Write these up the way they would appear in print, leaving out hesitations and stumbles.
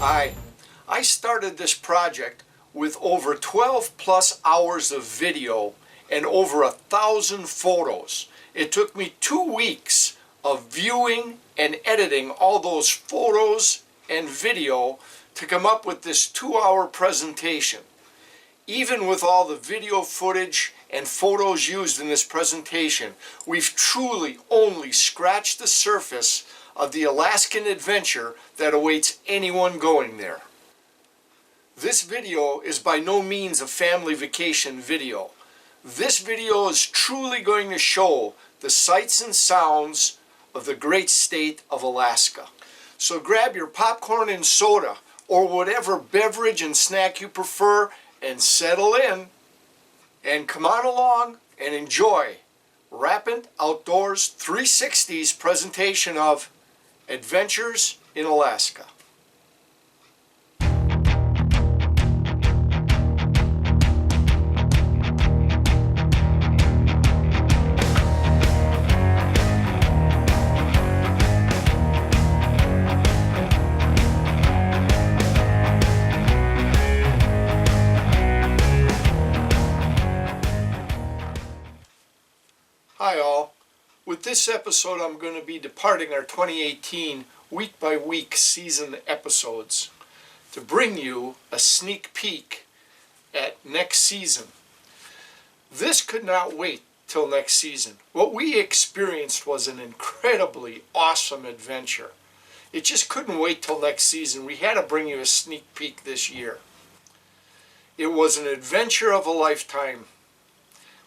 I started this project with over 12 plus hours of video and over 1,000 photos. It took me 2 weeks of viewing and editing all those photos and video to come up with this 2-hour presentation. Even with all the video footage and photos used in this presentation, we've truly only scratched the surface of the Alaskan adventure that awaits anyone going there. This video is by no means a family vacation video. This video is truly going to show the sights and sounds of the great state of Alaska. So grab your popcorn and soda or whatever beverage and snack you prefer and settle in and come on along and enjoy Rapant Outdoors 360's presentation of Adventures in Alaska. Hi all. With this episode I'm going to be departing our 2018 week-by-week season episodes to bring you a sneak peek at next season. This could not wait till next season. What we experienced was an incredibly awesome adventure. It just couldn't wait till next season. We had to bring you a sneak peek this year. It was an adventure of a lifetime.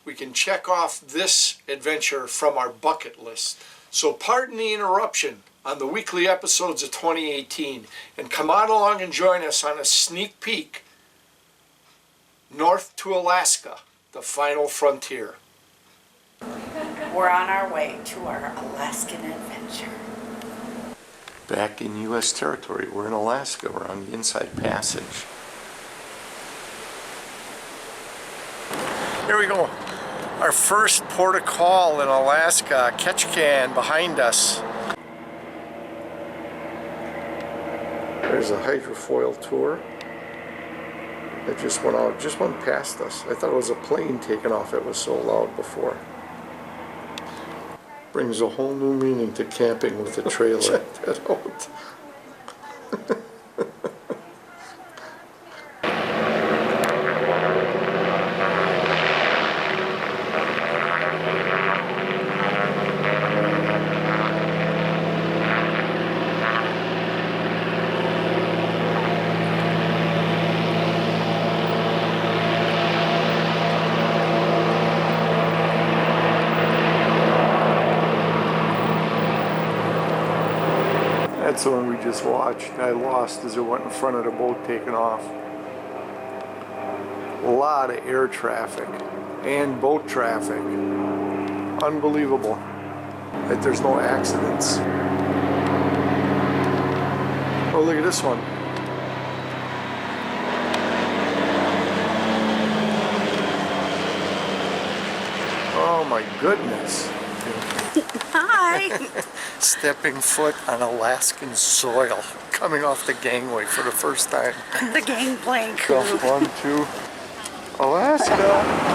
We can check off this adventure from our bucket list. So pardon the interruption on the weekly episodes of 2018 and come on along and join us on a sneak peek north to Alaska, the final frontier. We're on our way to our Alaskan adventure. Back in U.S. territory, we're in Alaska, we're on the Inside Passage. Here we go. Our first port of call in Alaska, Ketchikan behind us. There's a hydrofoil tour that just went past us. I thought it was a plane taking off. It was so loud before. Brings a whole new meaning to camping with a trailer. Check that out. That's the one we just watched. I lost as it went in front of the boat taking off. A lot of air traffic and boat traffic. Unbelievable that there's no accidents. Oh, look at this one. Oh my goodness. Hi! Stepping foot on Alaskan soil, coming off the gangway for the first time. The gangplank crew. So, 1, 2, Alaska!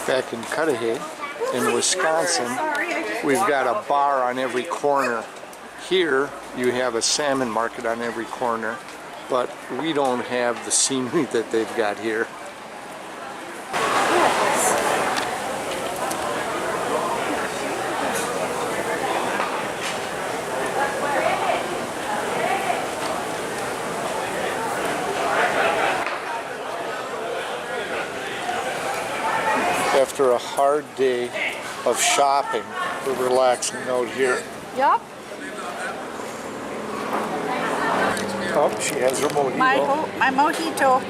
Back in Cudahy, in Wisconsin, we've got a bar on every corner. Here, you have a salmon market on every corner. but we don't have the scenery that they've got here. After a hard day of shopping, we're relaxing out here. Yup. Oh, she has her mojito. My mojito.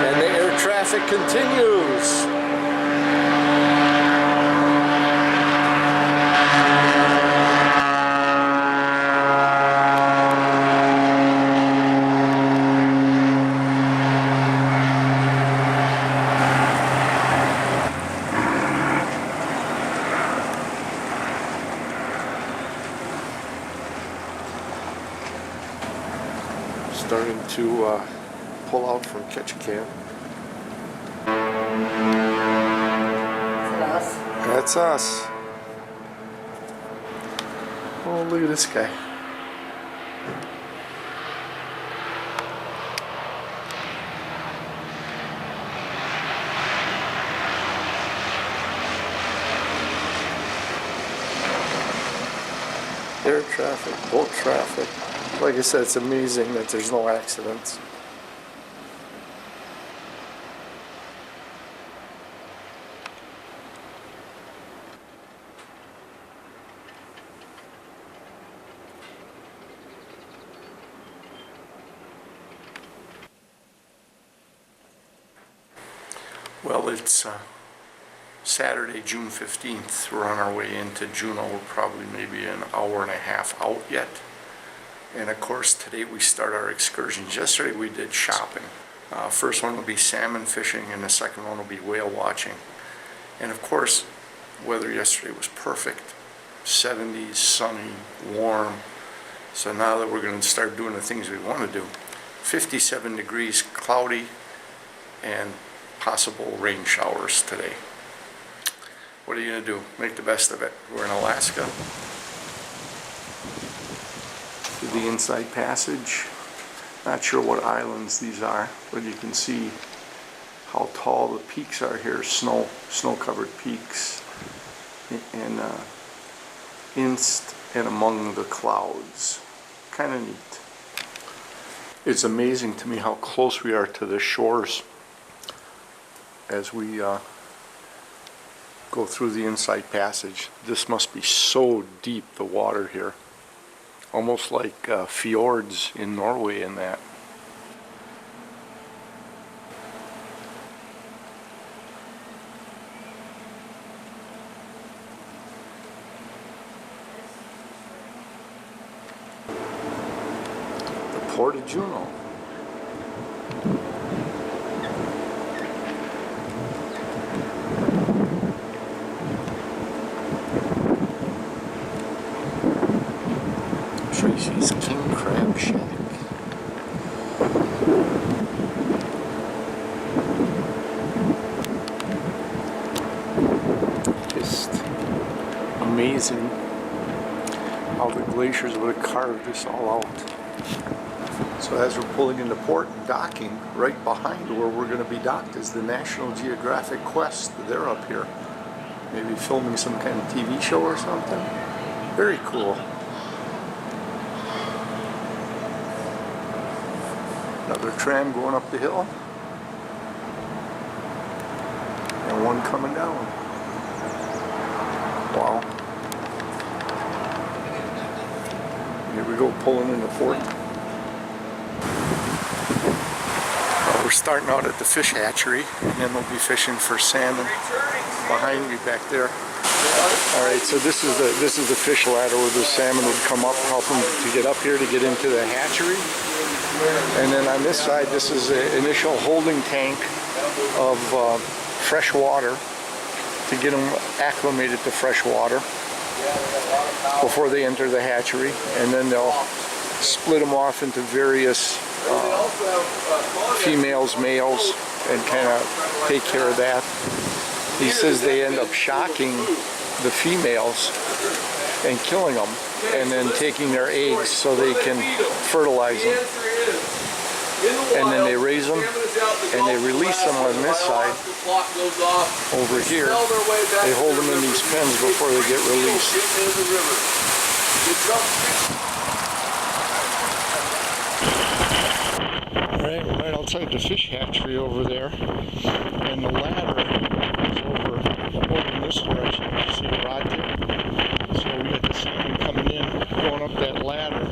And the air traffic continues. Starting to pull out from Ketchikan. Us. That's us. Oh, look at this guy. Air traffic, boat traffic. Like I said, it's amazing that there's no accidents. Well, it's Saturday, June 15th. We're on our way into Juneau. We're probably maybe an hour and a half out yet. And of course, today we start our excursions. Yesterday we did shopping. First one will be salmon fishing, and the second one will be whale watching. And of course, weather yesterday was perfect. 70s, sunny, warm. So now that we're going to start doing the things we want to do. 57 degrees, cloudy, and possible rain showers today. What are you going to do? Make the best of it. We're in Alaska. Through the inside passage. Not sure what islands these are, but you can see how tall the peaks are here. Snow-covered peaks, and inst and among the clouds. Kind of neat. It's amazing to me how close we are to the shores as we go through the inside passage. This must be so deep, the water here. Almost like fjords in Norway and that. The Port of Juneau. Tracy's King Crab Shack. Just amazing how the glaciers would have carved this all out. So as we're pulling into port and docking, right behind where we're going to be docked is the National Geographic Quest. They're up here. Maybe filming some kind of TV show or something. Very cool. Another tram going up the hill, and one coming down. Wow. Here we go, pulling into port. We're starting out at the fish hatchery, and then we'll be fishing for salmon behind me back there. Alright, so this is the fish ladder where the salmon would come up, help them to get up here to get into the hatchery. And then on this side, this is the initial holding tank of fresh water to get them acclimated to fresh water before they enter the hatchery. And then they'll split them off into various females, males, and kind of take care of that. He says they end up shocking the females and killing them, and then taking their eggs so they can fertilize them. And then they raise them, and they release them on this side. Over here, they hold them in these pens before they get released. Alright, we're right outside the fish hatchery over there, and the ladder is over in this direction. You see a rod tip? So we got the salmon coming in, going up that ladder,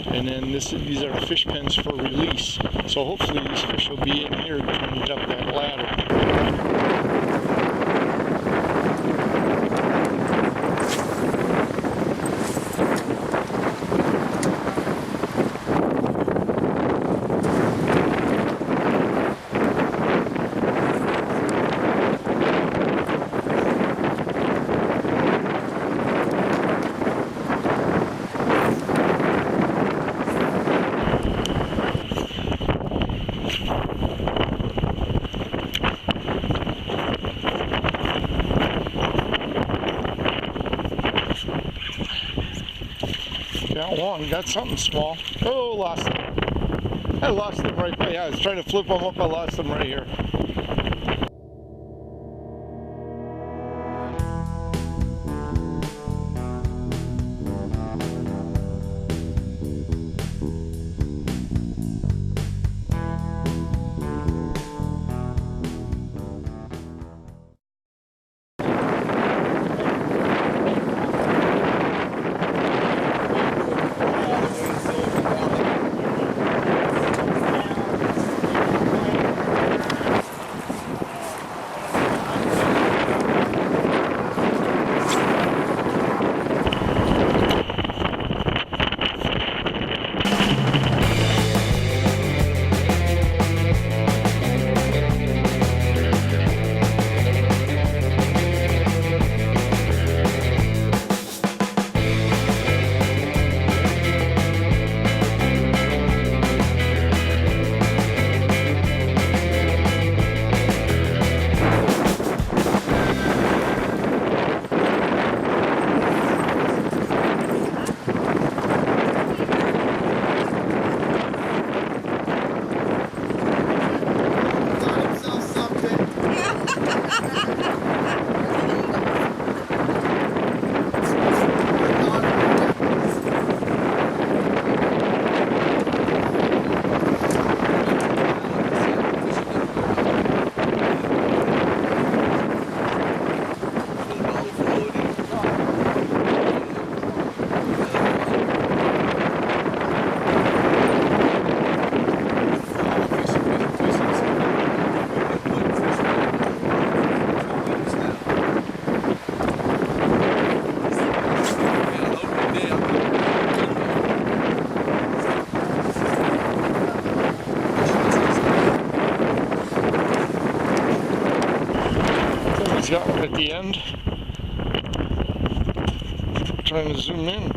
and then these are the fish pens for release. So hopefully these fish will be in here trying to get up that ladder. Got one, got something small. Oh, lost him. I lost him right there. Yeah, I was trying to flip him up, I lost him right here. He's got one at the end. Trying to zoom in.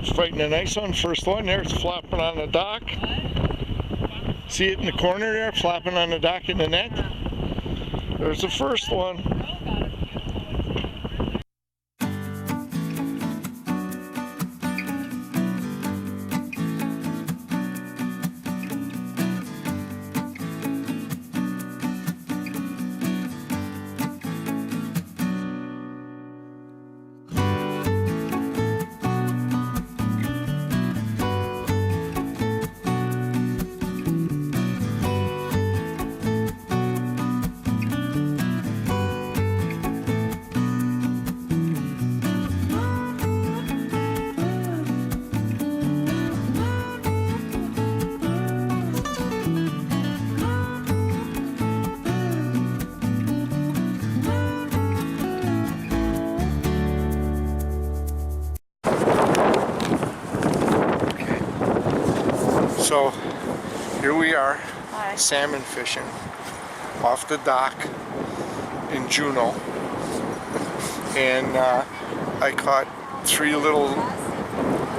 He's fighting a nice one. First one there, it's flopping on the dock. See it in the corner there, flopping on the dock in the net? There's the first one. So here we are, salmon fishing off the dock in Juneau, and I caught three little,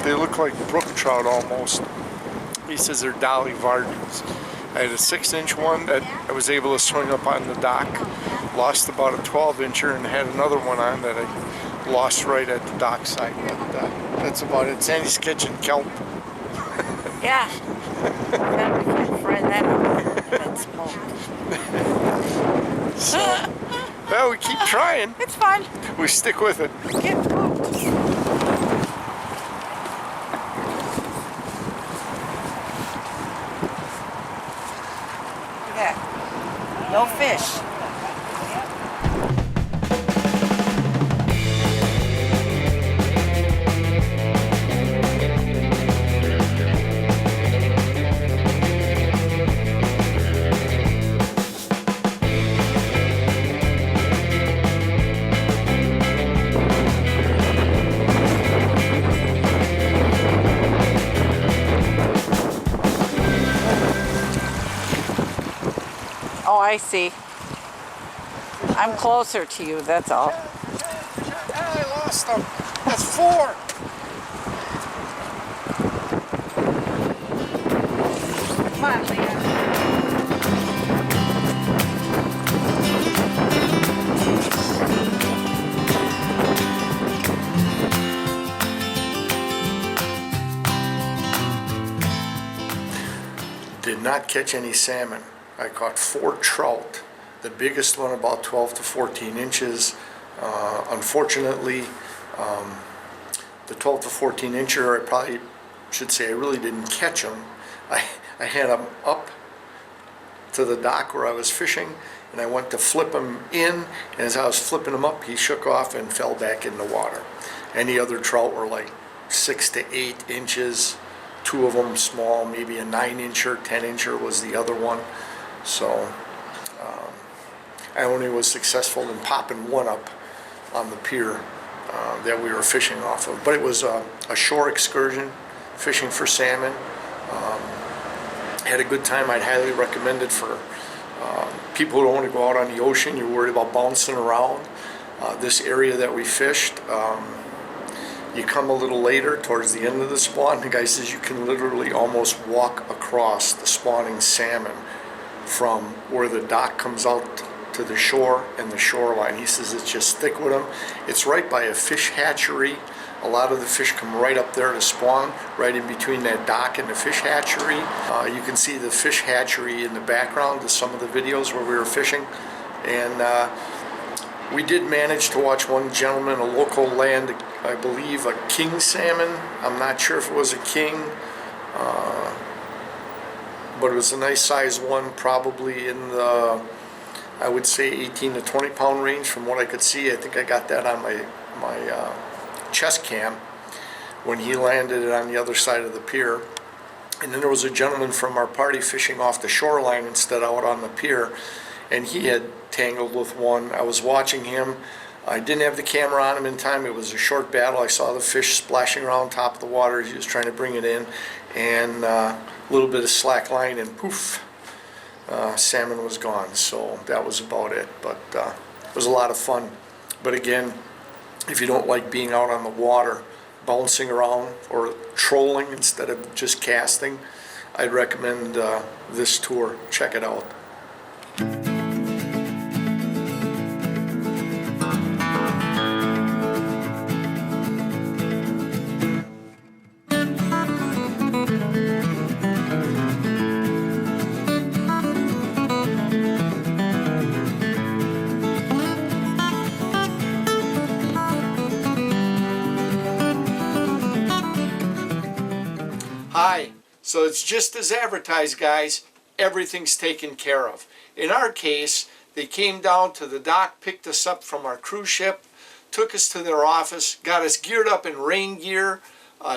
they look like brook trout almost. He says they're dolly vardens. I had a 6-inch one that I was able to swing up on the dock. lost about a 12-incher and had another one on that I lost right at the dockside. But that's about it. Sandy's catching kelp. Yeah. Bet we can fry that up and then smoke. So, well, we keep trying. It's fun. We stick with it. Get cooked. Look at that. No fish. Oh, I see. I'm closer to you, that's all. I lost them. That's 4. Come on, Leah. Did not catch any salmon. I caught 4 trout, the biggest one about 12 to 14 inches. Unfortunately, the 12 to 14 incher, I probably should say I really didn't catch them. I had them up to the dock where I was fishing, and I went to flip him in, and as I was flipping him up, he shook off and fell back in the water. Any other trout were like 6 to 8 inches, 2 of them small, maybe a 9-incher, 10-incher was the other one. So I only was successful in popping one up on the pier that we were fishing off of. But it was a shore excursion, fishing for salmon. Had a good time. I'd highly recommend it for people who don't want to go out on the ocean. You're worried about bouncing around. This area that we fished, you come a little later towards the end of the spawn. The guy says you can literally almost walk across the spawning salmon from where the dock comes out to the shore and the shoreline. He says it's just thick with them. It's right by a fish hatchery. A lot of the fish come right up there to spawn, right in between that dock and the fish hatchery. You can see the fish hatchery in the background of some of the videos where we were fishing. And we did manage to watch one gentleman, a local land, I believe a king salmon. I'm not sure if it was a king, but it was a nice size one, probably in the, I would say 18 to 20 pound range from what I could see. I think I got that on my chest cam when he landed it on the other side of the pier. And then there was a gentleman from our party fishing off the shoreline instead out on the pier, and he had tangled with one. I was watching him. I didn't have the camera on him in time. It was a short battle. I saw the fish splashing around top of the water as he was trying to bring it in, and a little bit of slack line, and poof, salmon was gone. So that was about it. But it was a lot of fun. But again, if you don't like being out on the water, bouncing around or trolling instead of just casting, I'd recommend this tour. Check it out. Hi, so it's just as advertised, guys. Everything's taken care of. In our case, they came down to the dock, picked us up from our cruise ship, took us to their office, got us geared up in rain gear,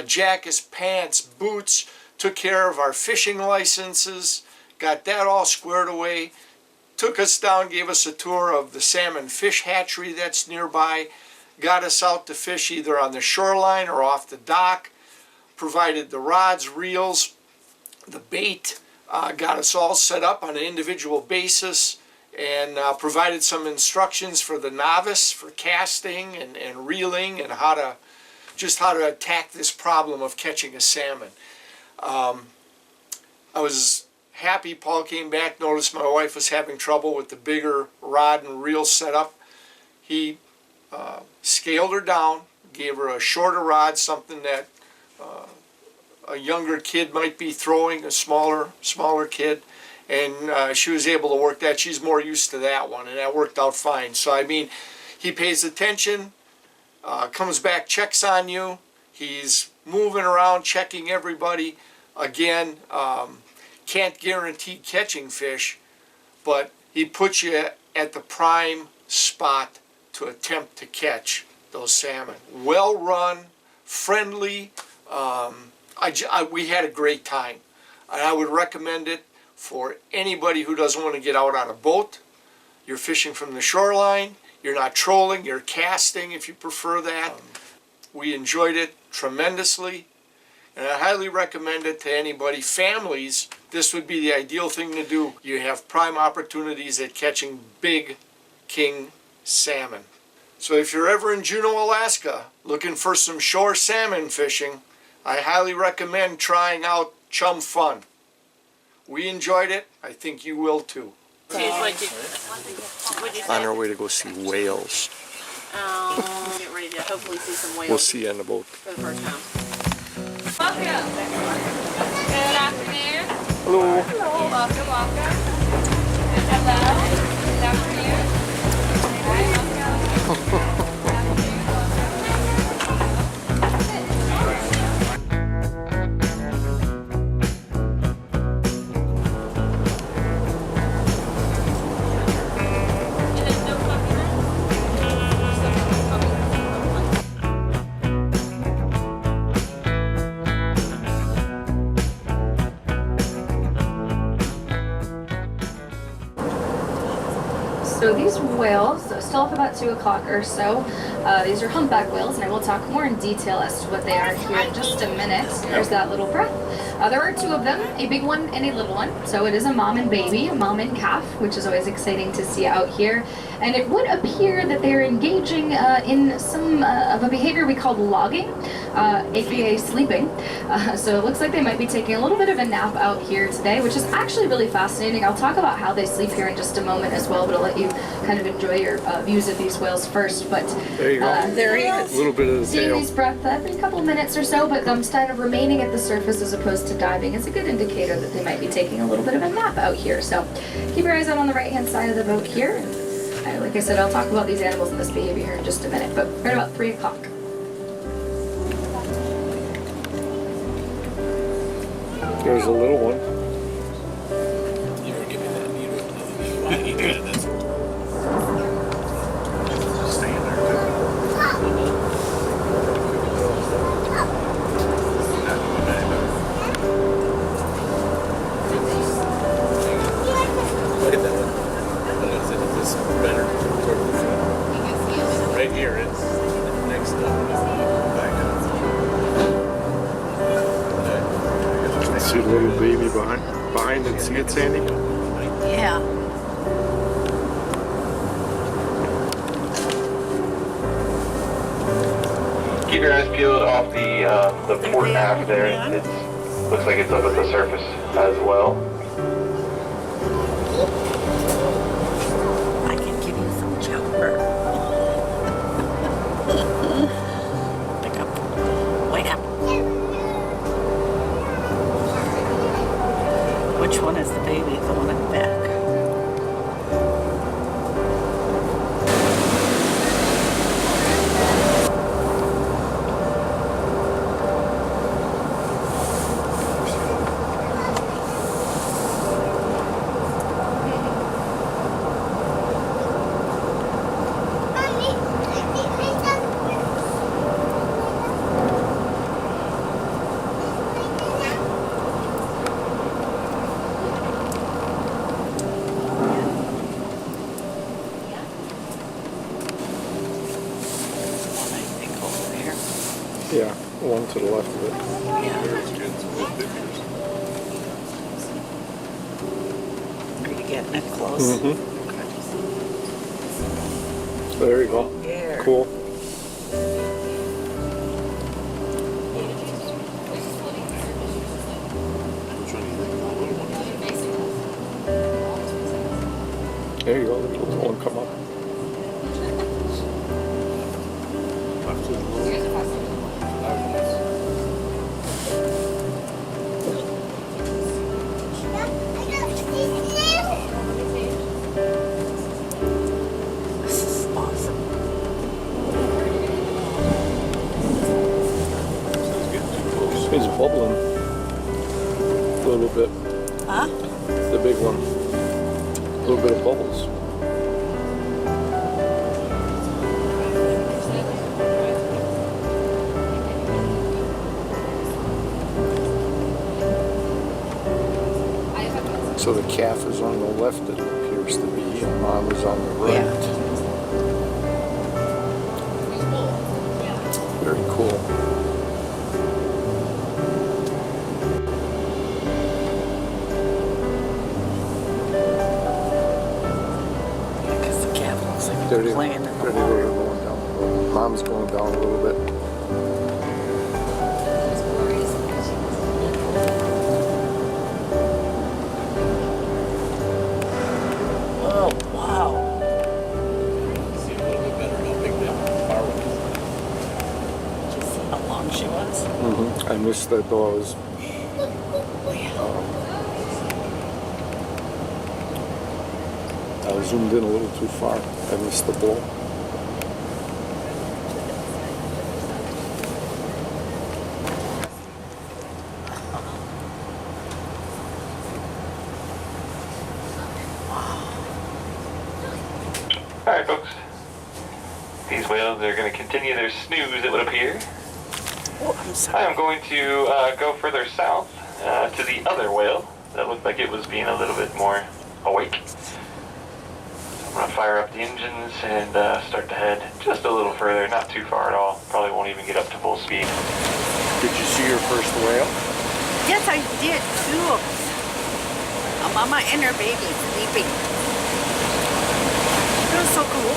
jackets, pants, boots, took care of our fishing licenses, got that all squared away, took us down, gave us a tour of the salmon fish hatchery that's nearby, got us out to fish either on the shoreline or off the dock, provided the rods, reels, the bait, got us all set up on an individual basis, and provided some instructions for the novice for casting and reeling and how to attack this problem of catching a salmon. I was happy Paul came back, noticed my wife was having trouble with the bigger rod and reel setup. He scaled her down, gave her a shorter rod, something that a younger kid might be throwing, a smaller kid, and she was able to work that. She's more used to that one, and that worked out fine. So I mean, he pays attention, comes back, checks on you. He's moving around, checking everybody. Again, can't guarantee catching fish, but he puts you at the prime spot to attempt to catch those salmon. Well run, friendly. We had a great time, and I would recommend it for anybody who doesn't want to get out on a boat. You're fishing from the shoreline. You're not trolling. You're casting if you prefer that. We enjoyed it tremendously, and I highly recommend it to anybody. Families, this would be the ideal thing to do. You have prime opportunities at catching big king salmon. So if you're ever in Juneau, Alaska, looking for some shore salmon fishing, I highly recommend trying out Chum Fun. We enjoyed it. I think you will too. On our way to go see whales. Get ready to hopefully see some whales. We'll see you on the boat. For the first time. Welcome. Good afternoon. Hello. Hello. Welcome, welcome. Hello. Good afternoon. Hi, welcome. So these whales still up about 2 o'clock or so. These are humpback whales, and I will talk more in detail as to what they are here in just a minute. There's that little breath. There are 2 of them, a big one and a little one. So it is a mom and baby, a mom and calf, which is always exciting to see out here. And it would appear that they're engaging in some of a behavior we call logging, aka sleeping. So it looks like they might be taking a little bit of a nap out here today, which is actually really fascinating. I'll talk about how they sleep here in just a moment as well, but I'll let you kind of enjoy your views of these whales first. But There you go. there he is. A little bit of the Seeing tail. these breath every couple minutes or so, but them kind of remaining at the surface as opposed to diving is a good indicator that they might be taking a little bit of a nap out here. So keep your eyes out on the right hand side of the boat here. And like I said, I'll talk about these animals and this behavior here in just a minute, but right about 3 o'clock. There's a little one. You were giving that. You were eating it. That's staying there. Look at that one. What is it? Is this better? Right here, it's next up. Back up. See the little baby behind it. See it, Sandy? Yeah. Keep your eyes peeled off the port aft there. It looks like it's up at the surface as well. I can give you some jumper. Pick up. Wake up. Which one is the baby? The one in the back. Yeah, one to the left of it. Are you getting it close? There you go. There. Cool. Which one do you think? The little one? There you go, the little one come up. Left to the road. This is awesome. Sounds good. Too close. He's bubbling a little bit. Huh? The big one. A little bit of bubbles. So the calf is on the left, it appears to be, and mom is on the right. Yeah. Very cool. Because the calf looks like There they playing in the there they water. go, they're going down the road. Mom's going down a little bit. Oh, wow. See a little bit better how big that bar was. Did you see how long she was? I missed that though. I zoomed in a little too far. I missed the bull. Alright, folks. These whales are going to continue their snooze, it would appear. Oh, I'm sorry. I am going to go further south to the other whale that looked like it was being a little bit more awake. I'm going to fire up the engines and start to head just a little further, not too far at all. Probably won't even get up to full speed. Did you see your first whale? Yes, I did. 2 of them. I'm on my inner baby sleeping. It was so cool.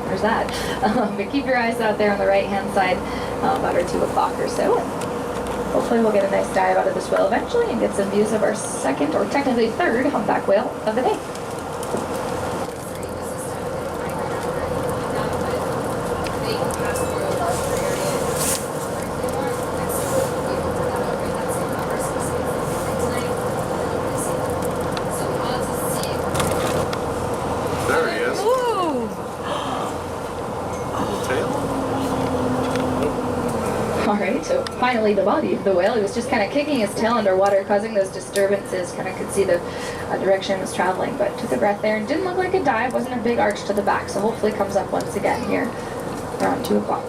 There's that. But keep your eyes out there on the right-hand side, about our 2 o'clock or so. And hopefully we'll get a nice dive out of this whale eventually and get some views of our second, or technically third, humpback whale of the day. There he is. Ooh. Little tail. Alright, so finally the body of the whale. He was just kind of kicking his tail underwater, causing those disturbances. Kind of could see the direction it was traveling, but took a breath there and didn't look like a dive. Wasn't a big arch to the back, so hopefully comes up once again here around 2 o'clock.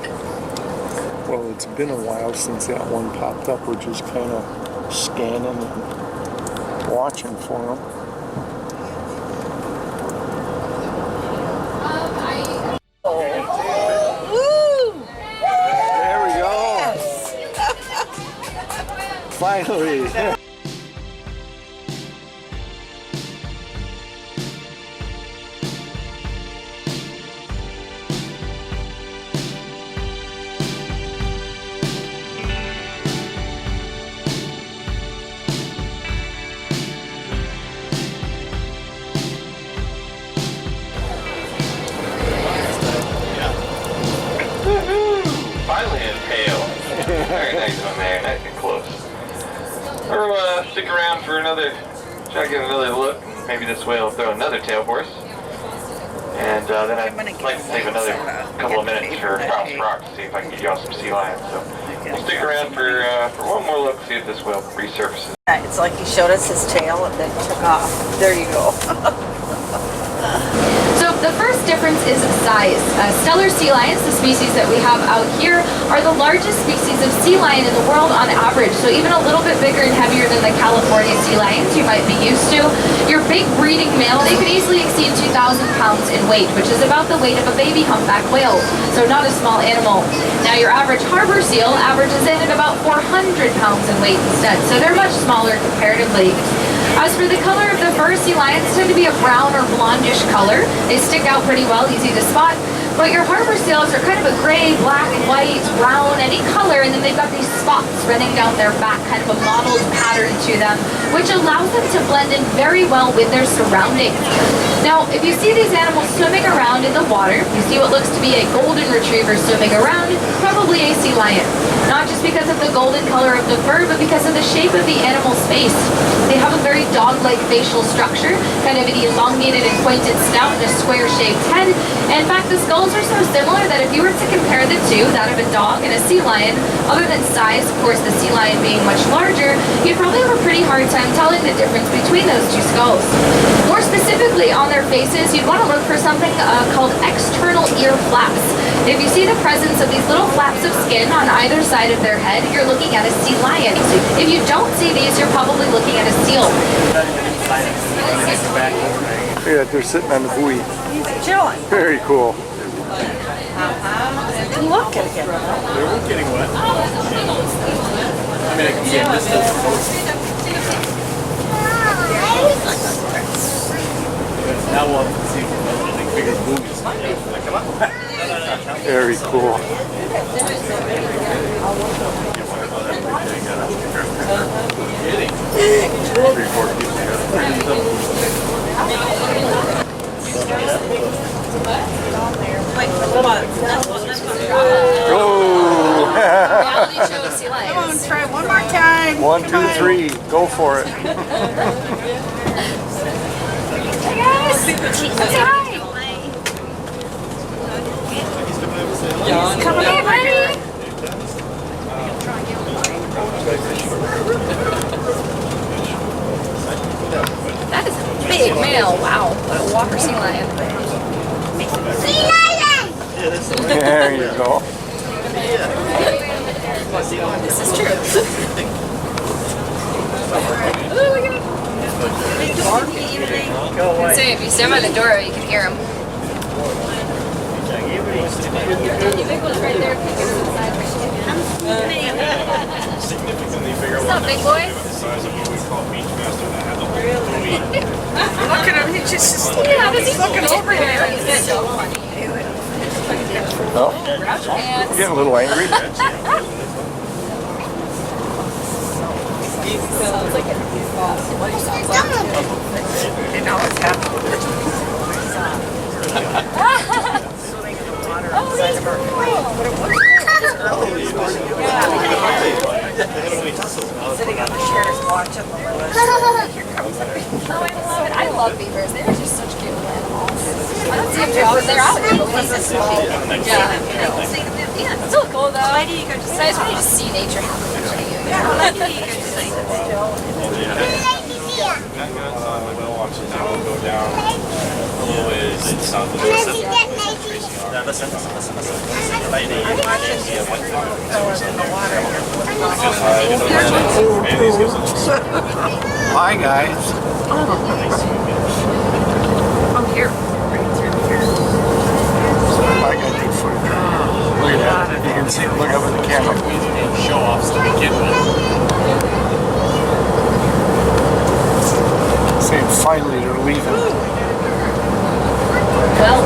Well, it's been a while since that one popped up. We're just kind of scanning and watching for him. Woo! There we go. Finally. Finally a tail. Very nice one there, nice and close. We'll stick around for another, try to get another look. Maybe this whale will throw another tail for us. And then I'd like to save another couple of minutes for Cross Rock to see if I can get y'all some sea lions. So we'll stick around for one more look, see if this whale resurfaces. It's like he showed us his tail and then took off. There you go. So the first difference is size. Stellar sea lions, the species that we have out here, are the largest species of sea lion in the world on average. So even a little bit bigger and heavier than the California sea lions you might be used to. Your big breeding male, they could easily exceed 2,000 pounds in weight, which is about the weight of a baby humpback whale. So not a small animal. Now your average harbor seal averages in at about 400 pounds in weight instead. So they're much smaller comparatively. As for the color of the fur, sea lions tend to be a brown or blondish color. They stick out pretty well, easy to spot. But your harbor seals are kind of a gray, black, and white white, brown, any color, and then they've got these spots running down their back, kind of a mottled pattern to them, which allows them to blend in very well with their surroundings. Now, if you see these animals swimming around in the water, you see what looks to be a golden retriever swimming around, probably a sea lion. Not just because of the golden color of the fur, but because of the shape of the animal's face. They have a very dog-like facial structure, kind of an elongated and pointed snout and a square-shaped head. And in fact, the skulls are so similar that if you were to compare the two, that of a dog and a sea lion, other than size, of course, the sea lion being much larger, you'd probably have a pretty hard time telling the difference between those two skulls. More specifically, on their faces, you'd want to look for something called external ear flaps. If you see the presence of these little flaps of skin on either side of their head, you're looking at a sea lion. If you don't see these, you're probably looking at a seal. Yeah, they're sitting on the buoy. He's chilling. Very cool. Look at him. They're getting wet. I mean, I can see a distance from both. Now we'll have to see if bigger boobies. Come on. Very cool. Go! Come on, try one more time. 1, 2, 3. Go for it. Come on, buddy. That is a big male. Wow, what a walker sea lion. Sea lion! There you go. This is true. Oh, look at him. I can say if you stand by the door, you can hear him. Big one's right there. What's up, big boy? Look at him. He's just Yeah, he's looking over here. He's so funny. Oh, Grouch pants. getting a little angry. Sounds like what he sounds like. You know what's happening. Oh, he's cool. Sitting on the chairs watching the little. Here comes the baby. Oh, I love it. I love beavers. They're just such cute little animals. I don't see them too often. They're out here, but when he's small. Yeah. It's still cool though. Why do you go to see? It's nice when you just see nature happening to you. Yeah, why do you go to see? We'll watch it now. We'll go down a little ways south of Hi, guys. Oh, here. I got good footage. Look at that. You can see, look up at the camera. show offs to begin with. Saying finally they're leaving. Well,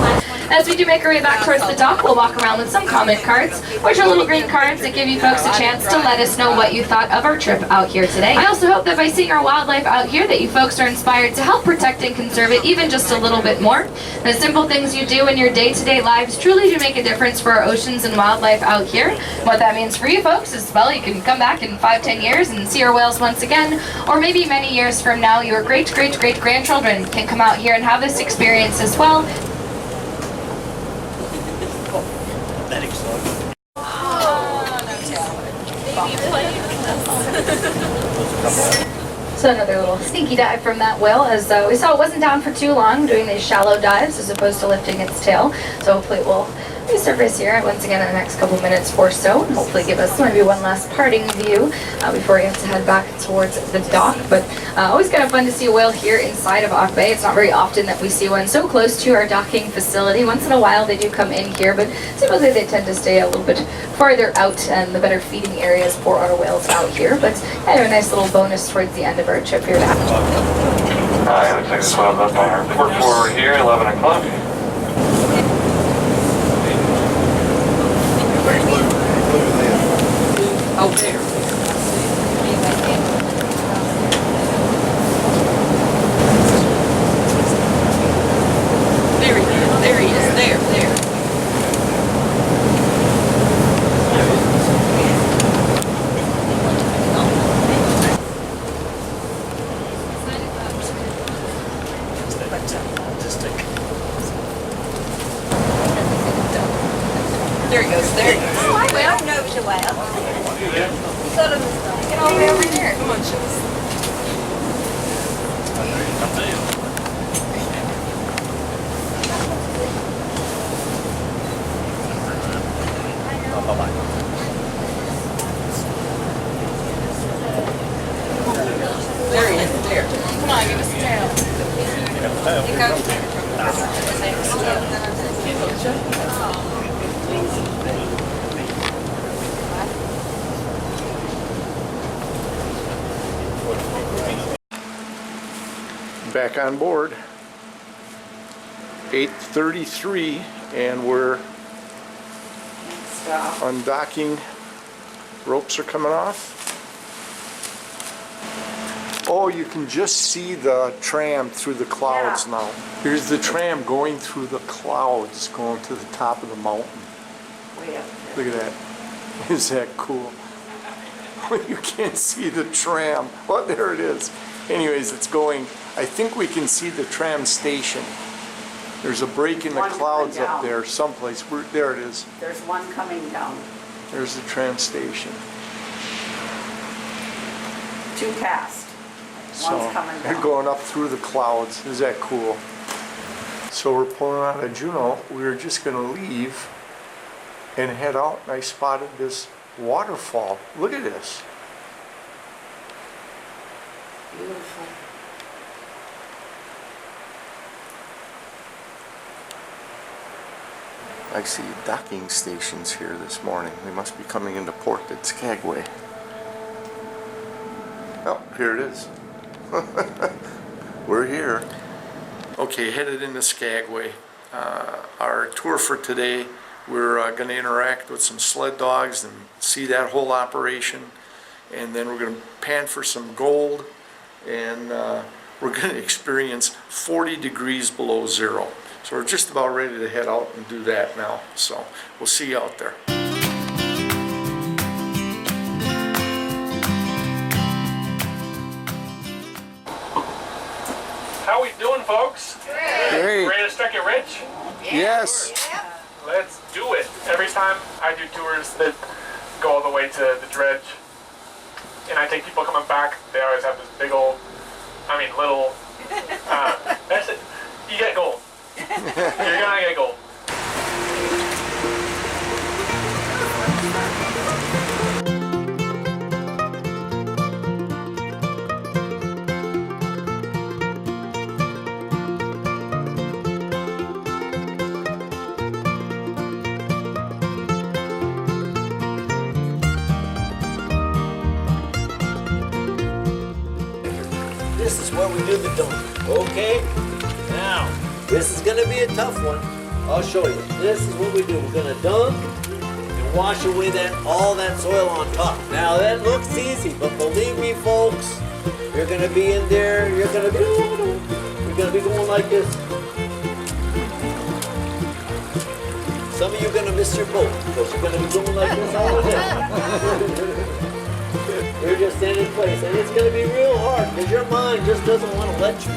as we do make our way back towards the dock, we'll walk around with some comment cards, which are little green cards that give you folks a chance to let us know what you thought of our trip out here today. I also hope that by seeing our wildlife out here that you folks are inspired to help protect and conserve it even just a little bit more. The simple things you do in your day-to-day lives truly do make a difference for our oceans and wildlife out here. What that means for you folks is, well, you can come back in 5-10 years and see our whales once again, or maybe many years from now your great-great-great-grandchildren can come out here and have this experience as well. So another little sneaky dive from that whale, as we saw it wasn't down for too long doing these shallow dives as opposed to lifting its tail. So hopefully it will resurface here once again in the next couple minutes or so, and hopefully give us maybe one last parting view before we have to head back towards the dock. But always kind of fun to see a whale here inside of Auk Bay. It's not very often that we see one so close to our docking facility. Once in a while they do come in here, but typically they tend to stay a little bit farther out and the better feeding areas for our whales out here. But kind of a nice little bonus towards the end of our trip here. Alright, looks like this one's up on our port forward here, 11 o'clock. a while. Sort of get over here. Come on, There he is, there. Come on, give us a tail. Back on board. 8:33, and we're Stop. undocking. Ropes are coming off. Oh, you can just see the tram through the clouds Yeah. now. Here's the tram going through the clouds, going to the top of the mountain. Way up Look at that. Is that cool? You can't see the tram. Oh, there it is. Anyways, it's going. I think we can see the tram station. There's a break in the One clouds coming up down. there someplace. There it is. There's one coming down. There's the tram station. Two past. One's coming they're down. going up through the clouds. Is that cool? So we're pulling out of Juneau. We were just going to leave and head out, and I spotted this waterfall. Look at this. Beautiful. I see docking stations here this morning. We must be coming into port at Skagway. Oh, here it is. We're here. Okay, headed into Skagway. Our tour for today, we're going to interact with some sled dogs and see that whole operation. And then we're going to pan for some gold. And we're going to experience 40 degrees below zero. So we're just about ready to head out and do that now. So we'll see you out there. How we doing, folks? Great. Ready to strike it rich? Yes. Let's do it. Every time I do tours that go all the way to the dredge, and I take people coming back, they always have this big old, little, that's it. You get gold. You're gonna get gold. This is where we do the dunk, okay? Now, this is gonna be a tough one. I'll show you. This is what we do. We're gonna dunk and wash away all that soil on top. Now that looks easy, but believe me, folks, you're gonna be in there. You're gonna be going like this. Some of you are gonna miss your boat because you're gonna be going like this all the time. You're just standing in place, and it's going to be real hard because your mind just doesn't want to let you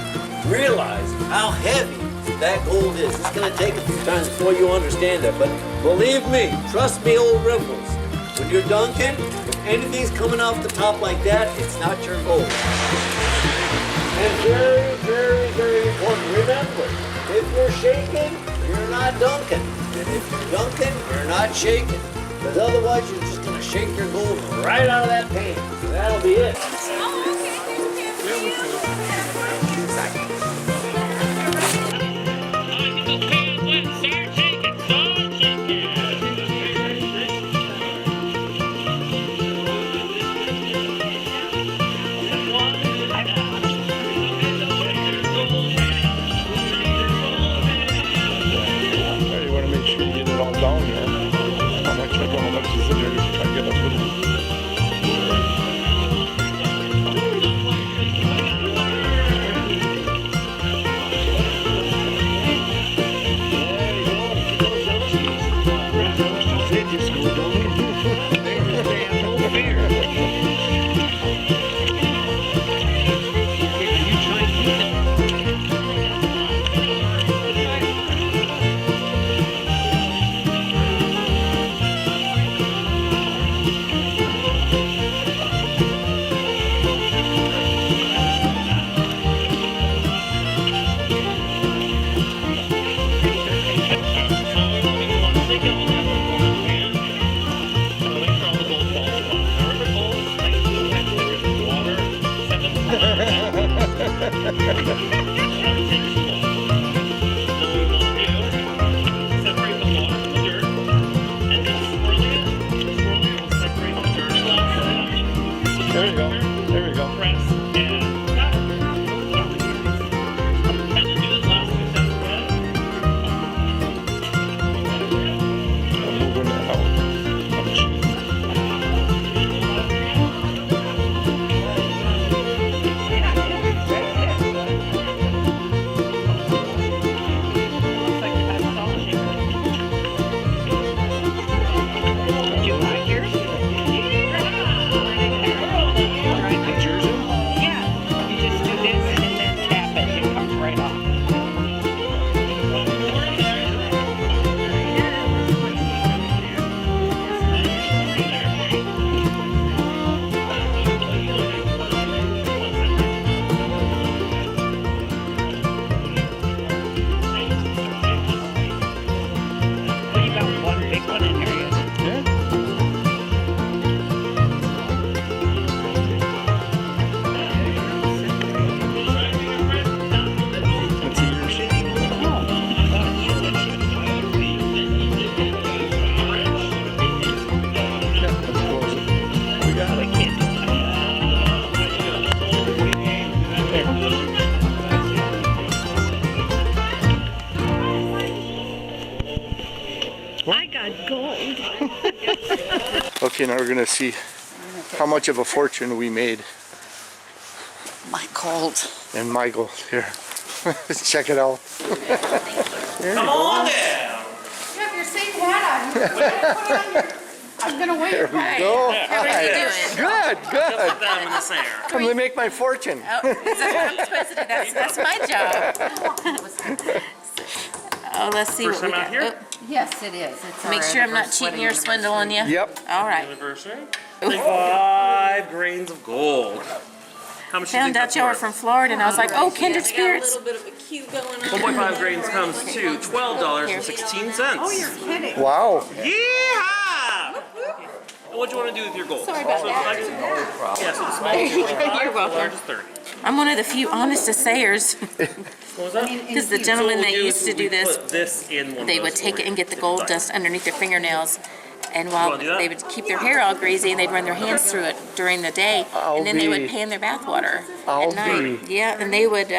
realize how heavy that gold is. It's going to take a few times before you understand it, but believe me, trust me, old ripples, when you're dunking, if anything's coming off the top like that, it's not your gold. And very, very, very important, remember, if you're shaking, you're not dunking. And if you're dunking, you're not shaking. Because otherwise, you're just going to shake your gold right out of that pan. So that'll be it. You want to make sure you get it all down here. How much is in there to try to get a little. There you go. There you go. Moving that out. I got gold. Okay, now we're gonna see how much of a fortune we made. My gold. And Michael, here. Let's check it out. Come on down. You have your same hat on. I'm gonna wait. There we go. How are you doing? Good, good. Put them in this air. Come to make my fortune. Oh, is that what I'm supposed to do? That's my job. Oh, let's see First what we time out got. here? Yes, it is. It's Oh, make sure I'm not cheating or swindling you. Yep. All right. Anniversary. 5 grains of gold. How much do you Found think out that's y'all were worth? from Florida, and I was like, oh, kindred spirits. bit of a queue going on. 1.5 grains comes to $12.16. Oh, you're kidding. Wow. Yeah! And what do you want to do with your gold? Sorry about that. Yeah, so the small is 25, You're welcome. the large is 30. I'm one of the few honest assayers. What was that? Because the So gentlemen what that we'll do used is to do we this, put this in one they of would those take for it and you. get the gold dust underneath their fingernails. And while wanna do that? they would keep their hair all greasy, and they'd run their hands through it during the day, and then they would pan their bathwater at night. Yeah, and they would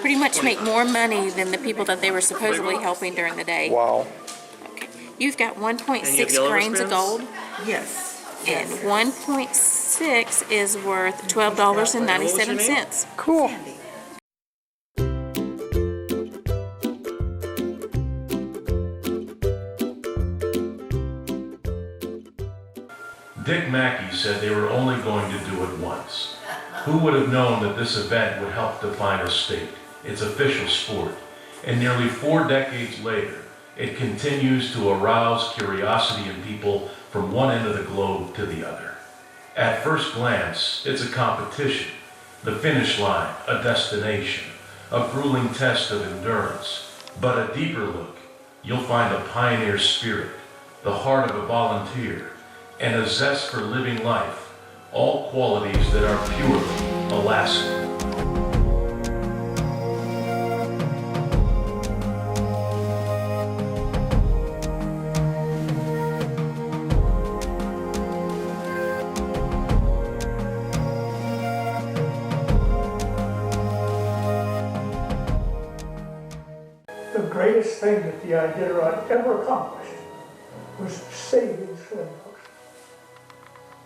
pretty much make more money than the people that they were supposedly helping during the day. Wow. Okay. You've got And you have 1.6 yellow grains of wristbands? gold. Yes. And 1.6 is worth $12.97. Cool. Dick Mackey said they were only going to do it once. Who would have known that this event would help define a state, its official sport? And nearly 4 decades later, it continues to arouse curiosity in people from one end of the globe to the other. At first glance, it's a competition, the finish line, a destination, a grueling test of endurance. But a deeper look, you'll find a pioneer spirit, the heart of a volunteer, and a zest for living life, all qualities that are purely Alaskan. The greatest thing that the Iditarod ever accomplished was saving sled dogs.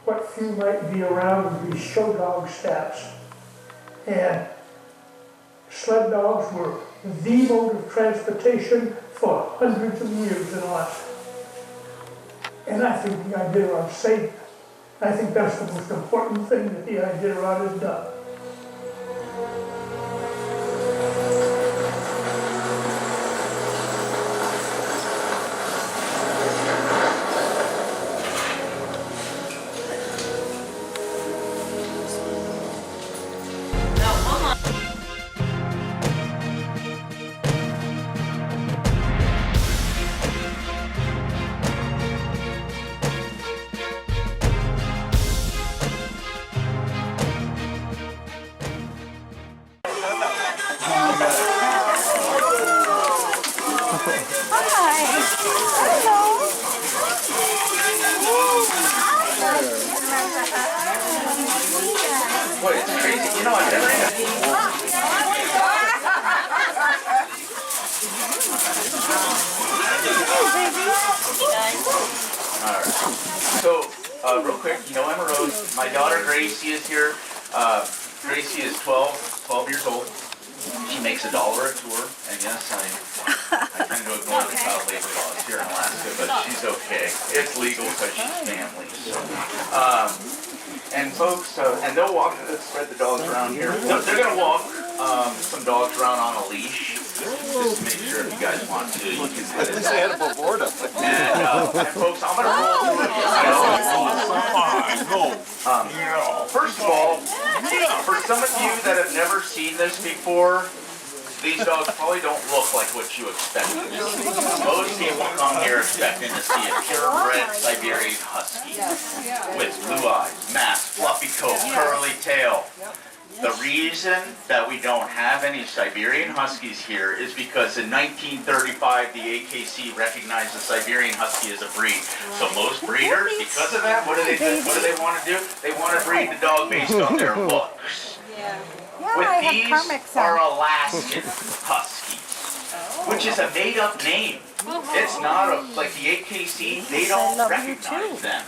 What few might be around would be show dog staffs. And sled dogs were the mode of transportation for hundreds of years in Alaska. And I think the Iditarod saved them. I think that's the most important thing that the Iditarod has done. Boy, it's crazy. You know, I've never Alright. So, real quick, you know Emma Rose, my daughter Gracie is here. Gracie is 12 years old. She makes $1 a tour, and yes, I tend to ignore the child labor laws here in Alaska, but she's okay. It's legal because she's family. So, and folks, and they'll walk, spread the dogs around here. They're going to walk some dogs around on a leash, just to make sure if you guys want to, you can do this. And folks, I'm going to roll through it. First of all, for some of you that have never seen this before, these dogs probably don't look like what you expected to see. Most people come here expecting to see a purebred Siberian Husky with blue eyes, mask, fluffy coat, curly tail. The reason that we don't have any Siberian Huskies here is because in 1935 the AKC recognized the Siberian Husky as a breed. So most breeders, because of that, what do they want to do? They want to breed the dog based on their looks. But these are Alaskan Huskies, which is a made-up name. It's not like the AKC, they don't recognize them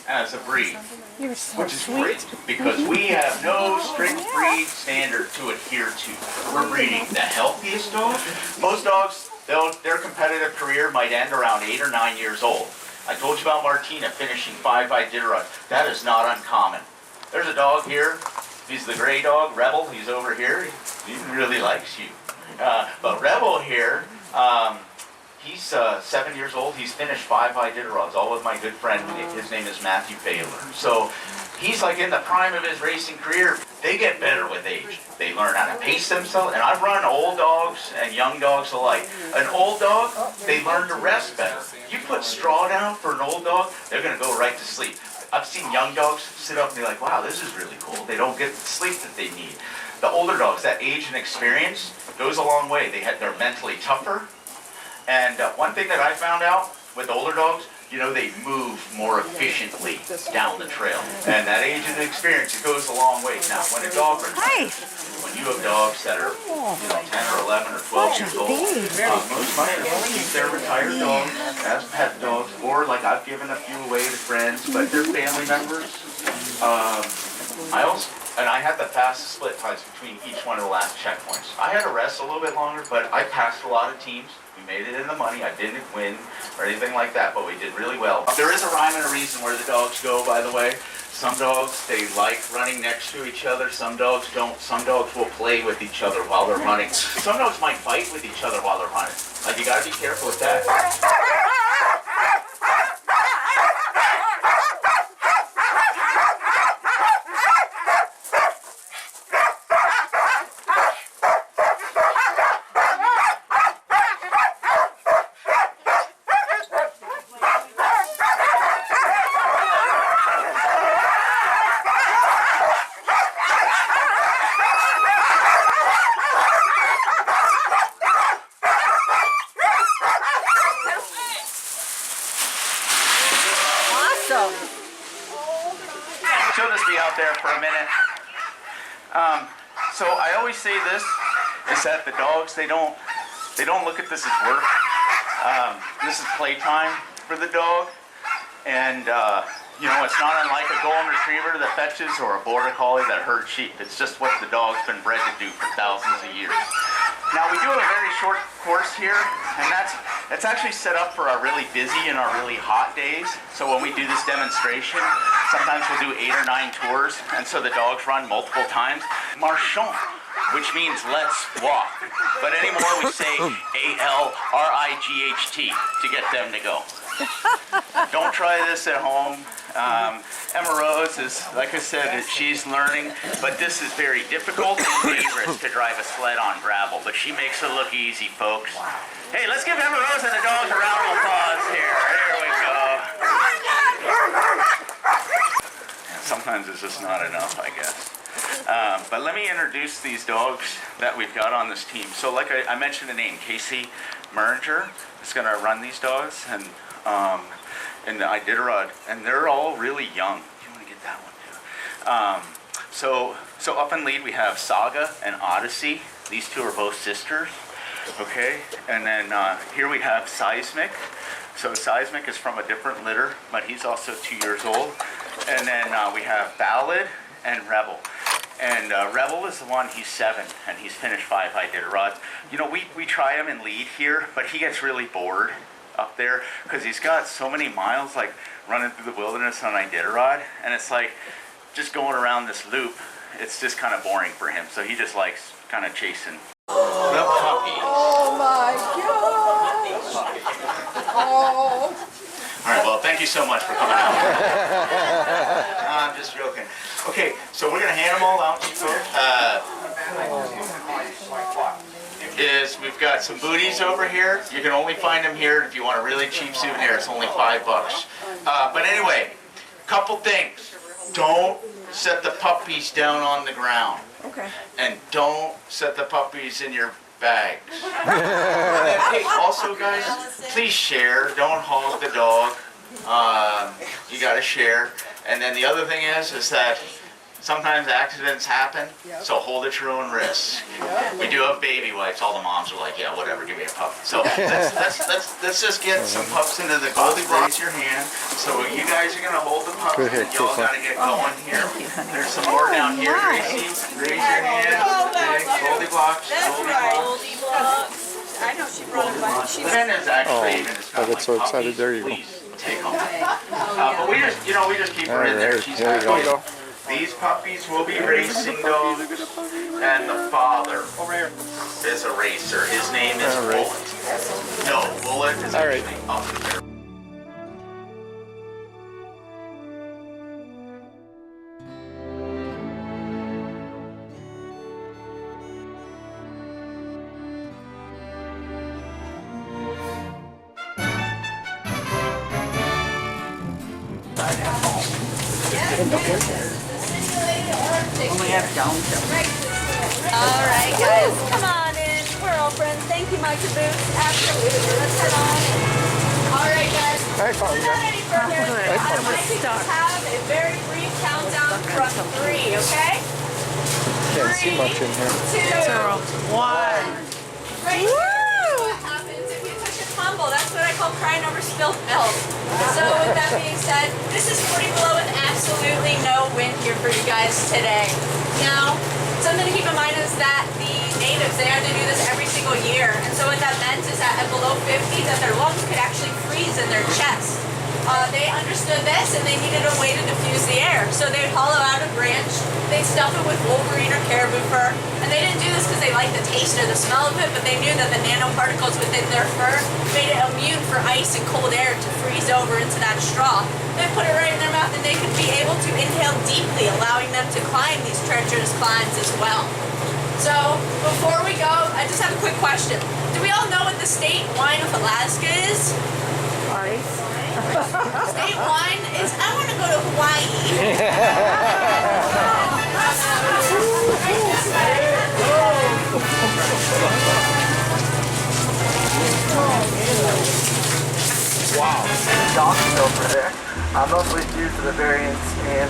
as a breed. Which is great, because we have no strict breed standard to adhere to. We're breeding the healthiest dogs. Most dogs, their competitive career might end around 8 or 9 years old. I told you about Martina finishing 5 Iditarod. That is not uncommon. There's a dog here. He's the gray dog, Rebel. He's over here. He really likes you. But Rebel here, he's 7 years old. He's finished 5 Iditarods, all with my good friend. His name is Matthew Baylor. So he's like in the prime of his racing career. They get better with age. They learn how to pace themselves. And I've run old dogs and young dogs alike. An old dog, they learn to rest better. You put straw down for an old dog, they're going to go right to sleep. I've seen young dogs sit up and be like, wow, this is really cool. They don't get the sleep that they need. The older dogs, that age and experience goes a long way. They're mentally tougher. And one thing that I found out with older dogs, you know, they move more efficiently down the trail. And that age and experience, it goes a long way. Now, when a dog, when you have dogs that are, 10 or 11 or 12 years old, most hunters keep their retired dogs as pet dogs, or like I've given a few away to friends, but they're family members. I had the fastest split times between each one of the last checkpoints. I had to rest a little bit longer, but I passed a lot of teams. We made it in the money. I didn't win or anything like that, but we did really well. There is a rhyme and a reason where the dogs go, by the way. Some dogs, they like running next to each other. Some dogs don't. Some dogs will play with each other while they're running. Some dogs might fight with each other while they're running. Like, you gotta be careful with that. She'll just be out there for a minute. So I always say this, is that the dogs, they don't look at this as work. This is playtime for the dog. And, it's not unlike a golden retriever that fetches or a border collie that herds sheep. It's just what the dog's been bred to do for thousands of years. Now, we do have a very short course here, and that's actually set up for our really busy and our really hot days. So when we do this demonstration, sometimes we'll do 8 or 9 tours, and so the dogs run multiple times. Marchons, which means let's walk. But anymore, we say ALRIGHT to get them to go. Don't try this at home. Emma Rose is, like I said, she's learning, but this is very difficult and dangerous to drive a sled on gravel, but she makes it look easy, folks. Wow. Hey, let's give Emma Rose and the dogs a round of applause here. There we go. Sometimes it's just not enough, I guess. But let me introduce these dogs that we've got on this team. So like I mentioned the name, Casey Merringer is going to run these dogs, and in the Iditarod, and they're all really young. You want to get take that one too. So up in lead we have Saga and Odyssey. These two are both sisters. Okay, and then here we have Seismic. So Seismic is from a different litter, but he's also 2 years old. And then we have Ballad and Rebel. And Rebel is the one, he's 7, and he's finished 5 Iditarods. You know, we try him in lead here, but he gets really bored up there because he's got so many miles, like running through the wilderness on Iditarod, and it's like just going around this loop. It's just kind of boring for him, so he just likes kind of chasing the puppies. Oh my gosh! Oh. All right, well, thank you so much for coming out. I'm just joking. Okay, so we're gonna hand them all out to you folks. We've got some booties over here. You can only find them here if you want a really cheap souvenir. It's only $5. But anyway, couple things. Don't set the puppies down on the ground. Okay. And don't set the puppies in your bags. Hey, also guys, please share. Don't hog the dog. You gotta share. And then the other thing is that sometimes accidents happen, so hold at your own risk. We do have baby wipes. All the moms are like, yeah, whatever, give me a pup. So let's just get some pups into the Goldie Raise your hand. So you guys are gonna hold the pups. Y'all gotta get going here. There's some more down here, Gracie. Raise your hand. Goldie Blocks. That's right. Goldie Blocks. I know she brought a bunch. Ben is actually even I get so excited. There you go. Take them. But we just keep her in there. She's there you go. These puppies will be racing dogs, and the father is a racer. His name is Bullet. No, Bullet is actually up there. Only have all right, guys, come on in. We're all friends. Thank you, Mike Boots. Absolutely. Let's head on in. All right, guys. Not any further. I'd like to just have a very brief countdown from 3, okay? Can't see much in here. 2, 1. Right here is what happens if you touch a tumble. That's what I call crying over spilled milk. So with that being said, this is 40 below with absolutely no wind here for you guys today. Now, something to keep in mind is that the natives, they had to do this every single year. And so what that meant is that at below 50, that their lungs could actually freeze in their chest. They understood this and they needed a way to diffuse the air. So they'd hollow out a branch, they'd stuff it with wolverine or caribou fur. And they didn't do this because they liked the taste or the smell of it, but they knew that the nanoparticles within their fur made it immune for ice and cold air to freeze over into that straw. They put it right in their mouth and they could be able to inhale deeply, allowing them to climb these treacherous climbs as well. So before we go, I just have a quick question. Do we all know what the state wine of Alaska is? Ice. State wine is, I want to go to Hawaii. Wow, the donkeys over there. Mostly due to the variance in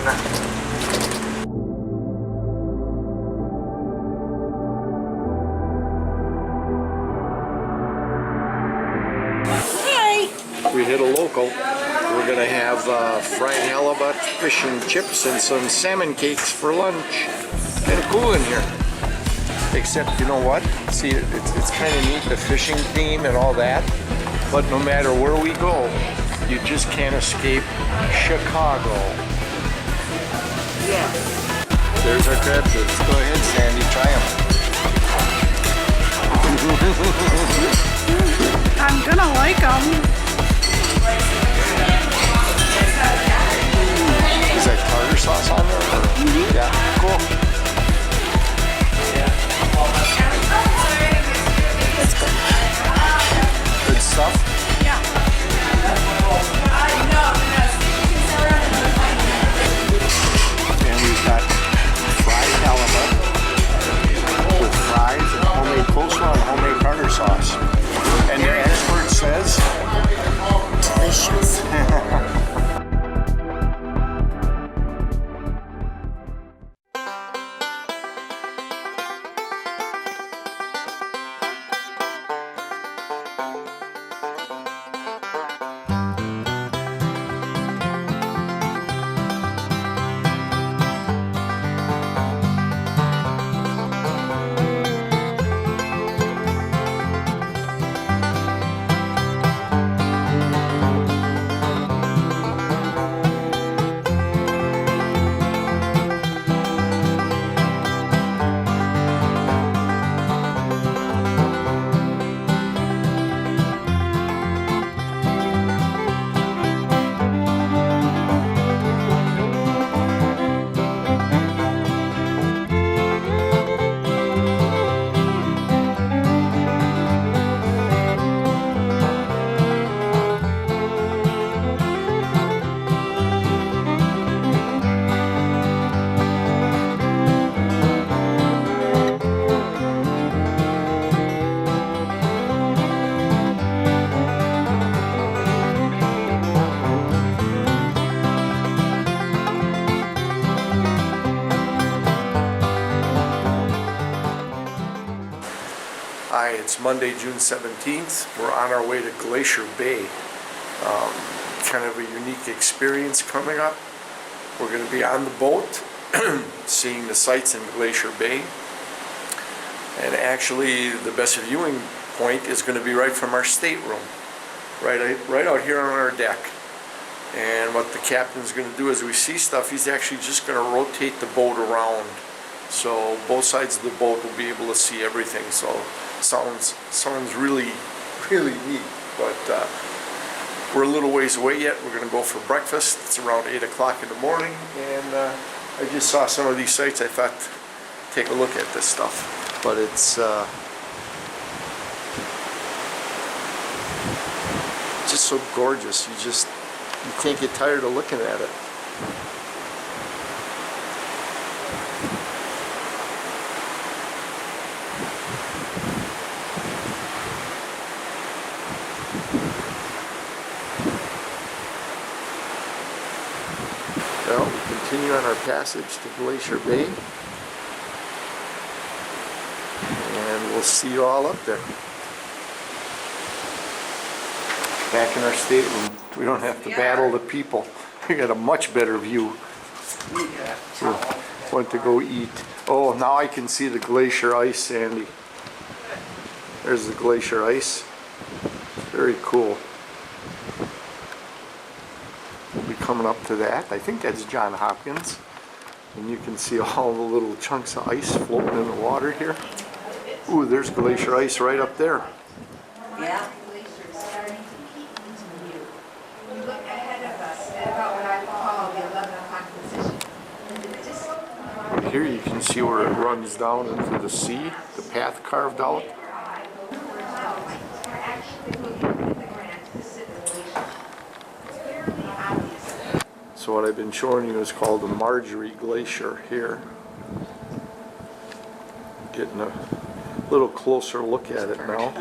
We hit a local. We're gonna have fried halibut, fish and chips, and some salmon cakes for lunch. Kind of cool in here. Except, you know what? See, it's kind of neat, the fishing theme and all that. But no matter where we go, you just can't escape Chicago. Yeah. There's our crab cakes. Go ahead, Sandy, try them. I'm gonna like them. Is that tartar sauce on there? Mm-hmm. Yeah, cool. That's good. Good stuff? Yeah. And we've got fried halibut with fries and homemade coleslaw and homemade tartar sauce. And the expert says, delicious. It's Monday, June 17th. We're on our way to Glacier Bay. Kind of a unique experience coming up. We're going to be on the boat, seeing the sights in Glacier Bay. And actually, the best viewing point is going to be right from our stateroom, right out here on our deck. And what the captain's going to do as we see stuff, he's actually just going to rotate the boat around. So both sides of the boat will be able to see everything. So sounds really, really neat. But we're a little ways away yet. We're going to go for breakfast. It's around 8 o'clock in the morning. And I just saw some of these sites. I thought, take a look at this stuff. But it's just so gorgeous. You can't get tired of looking at it. Well, we continue on our passage to Glacier Bay, and we'll see you all up there. Back in our stateroom. We don't have to battle the people. We got a much better view. We went to go eat. Oh, now I can see the glacier ice, Sandy. There's the glacier ice. Very cool. We'll be coming up to that. I think that's John Hopkins. And you can see all the little chunks of ice floating in the water here. Ooh, there's glacier ice right up there. Yeah. Here you can see where it runs down into the sea, the path carved out. So what I've been showing you is called the Marjorie Glacier here. Getting a little closer look at it now.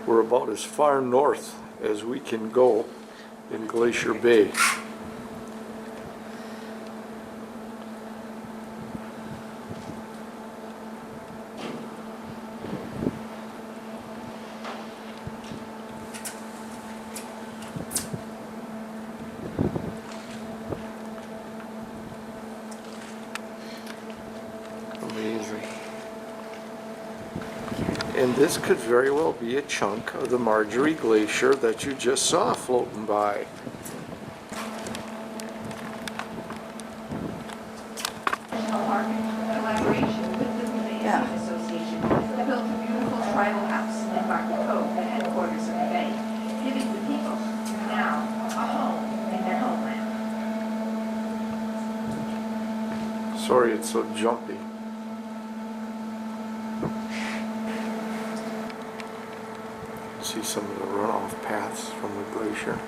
We're about as far north as we can go in Glacier Bay. Amazing. And this could very well be a chunk of the Marjorie Glacier that you just saw floating by. Collaboration with the Museum Association, they built a beautiful tribal house in Barton Cove, the headquarters of the Bay, giving the people now a home in their homeland. Sorry it's so jumpy. See some of the runoff paths from the glacier.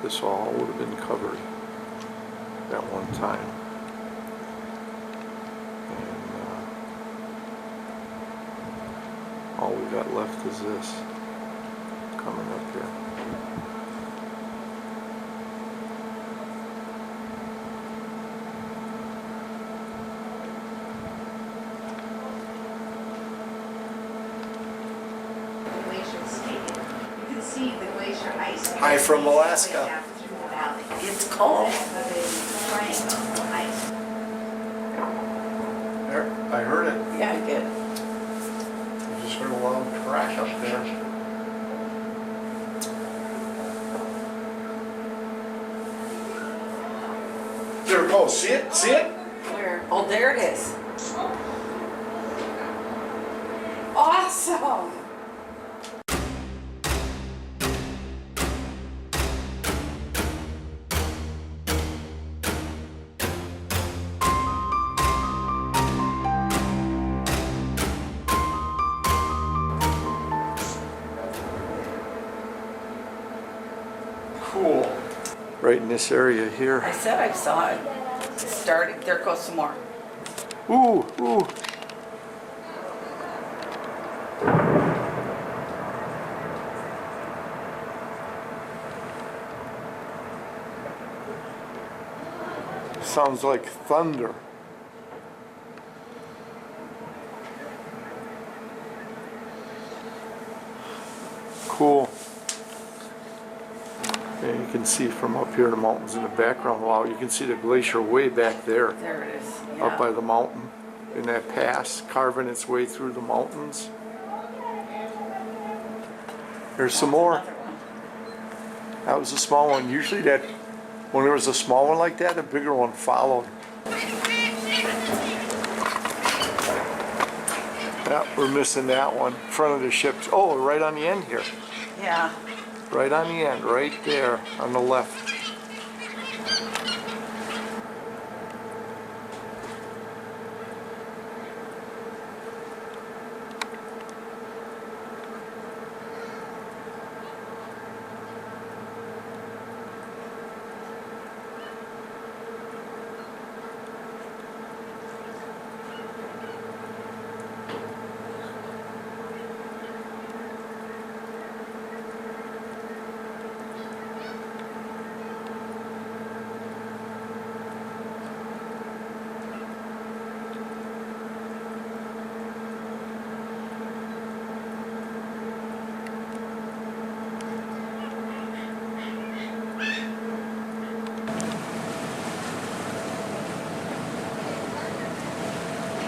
This all would have been covered at one time. And all we got left is this coming up here. Hi from Alaska. It's cold. There, I heard it. Yeah, good. I just heard a loud crash up there. There it goes. See it? See it? Where? Oh, there it is. Awesome. Cool. Right in this area here. I said I saw it. Starting. There goes some more. Ooh, ooh. Sounds like thunder. Cool. And you can see from up here the mountains in the background. Wow, you can see the glacier way back there. There it is. Up by the mountain. In that pass, carving its way through the mountains. There's some more. That was a small one. Usually that, when there was a small one like that, a bigger one followed. Yeah, we're missing that one. Front of the ship. Oh, right on the end here. Yeah. Right on the end, right there on the left.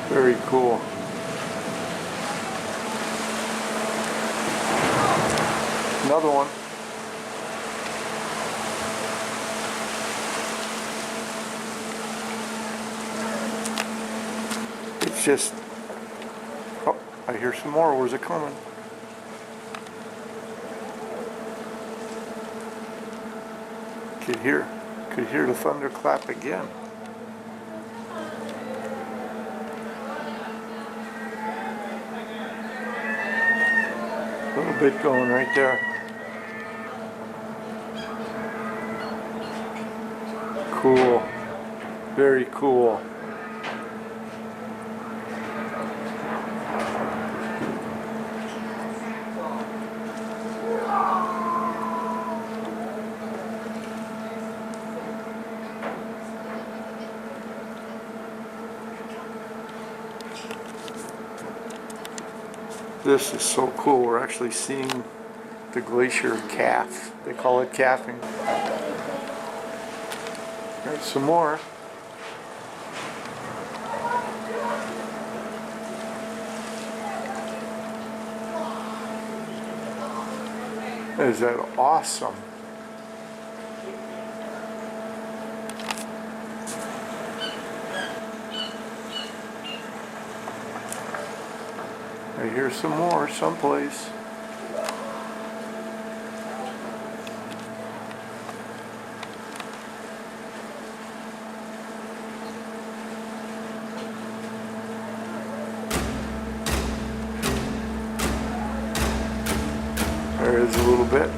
Very cool. Another one. It's just, oh, I hear some more. Where's it coming? Could hear the thunder clap again. A little bit going right there. Cool. Very cool. This is so cool. We're actually seeing the glacier calf. They call it calving. There's some more. Is that awesome? I hear some more someplace. There is a little bit.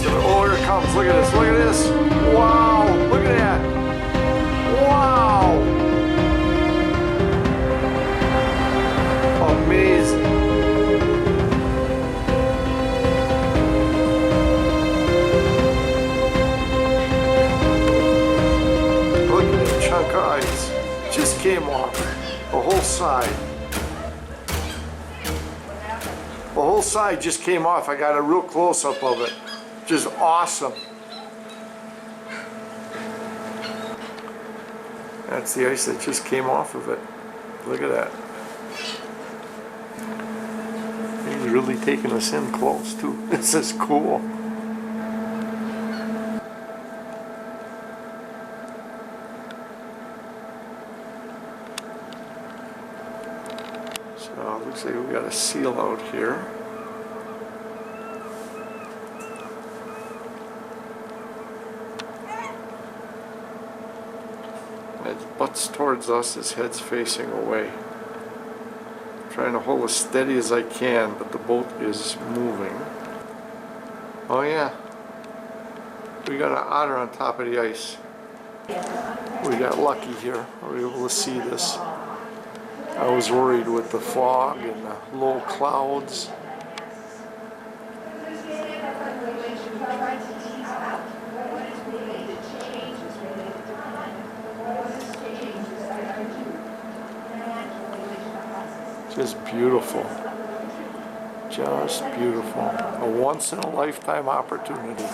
Oh, here it comes. Look at this. Look at this. Wow. Look at that. Wow. Amazing. Look at that chunk of ice. Just came off. The whole side. The whole side just came off. I got a real close-up of it. Just awesome. That's the ice that just came off of it. Look at that. He's really taking us in close too. This is cool. So it looks like we got a seal out here. That's butts towards us, his head's facing away. Trying to hold as steady as I can, but the boat is moving. Oh yeah, we got an otter on top of the ice. We got lucky here, we were able to see this. I was worried with the fog and the low clouds. Just beautiful. Just beautiful. A once in a lifetime opportunity.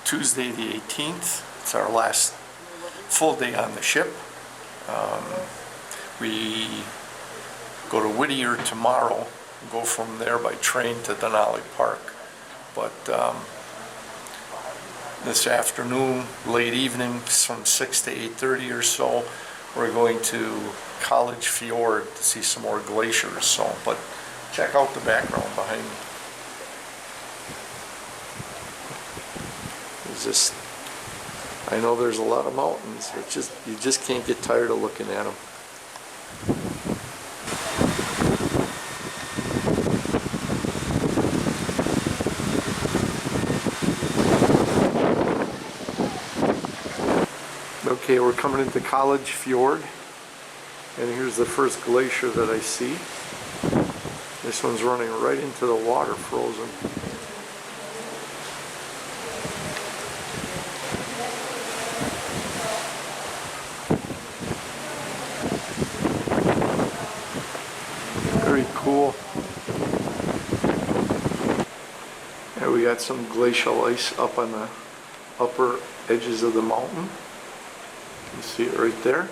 Tuesday the 18th. It's our last full day on the ship. We go to Whittier tomorrow, go from there by train to Denali Park. But this afternoon, late evening, from 6 to 8:30 or so, we're going to College Fjord to see some more glaciers. So, but check out the background behind me. Just, I know there's a lot of mountains. It's just, you just can't get tired of looking at them. Okay, we're coming into College Fjord, and here's the first glacier that I see. This one's running right into the water, frozen. Very cool. And we got some glacial ice up on the upper edges of the mountain. You see it right there.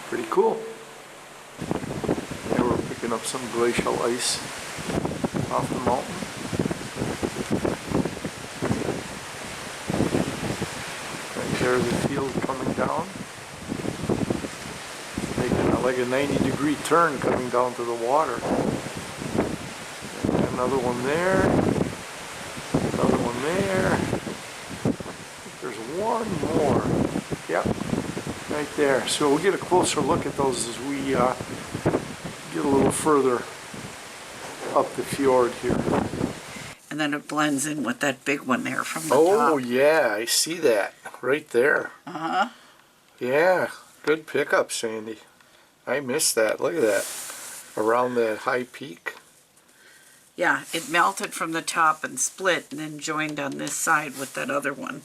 Pretty cool. And we're picking up some glacial ice off the mountain. Right there's the field coming down. Like a 90-degree turn coming down to the water. And another one there. Another one there. There's one more. Yep, right there. So we'll get a closer look at those as we get a little further up the fjord here. And then it blends in with that big one there from the top. Oh yeah, I see that right there. Uh-huh. Yeah, good pickup, Sandy. I missed that. Look at that. Around that high peak. Yeah, it melted from the top and split and then joined on this side with that other one.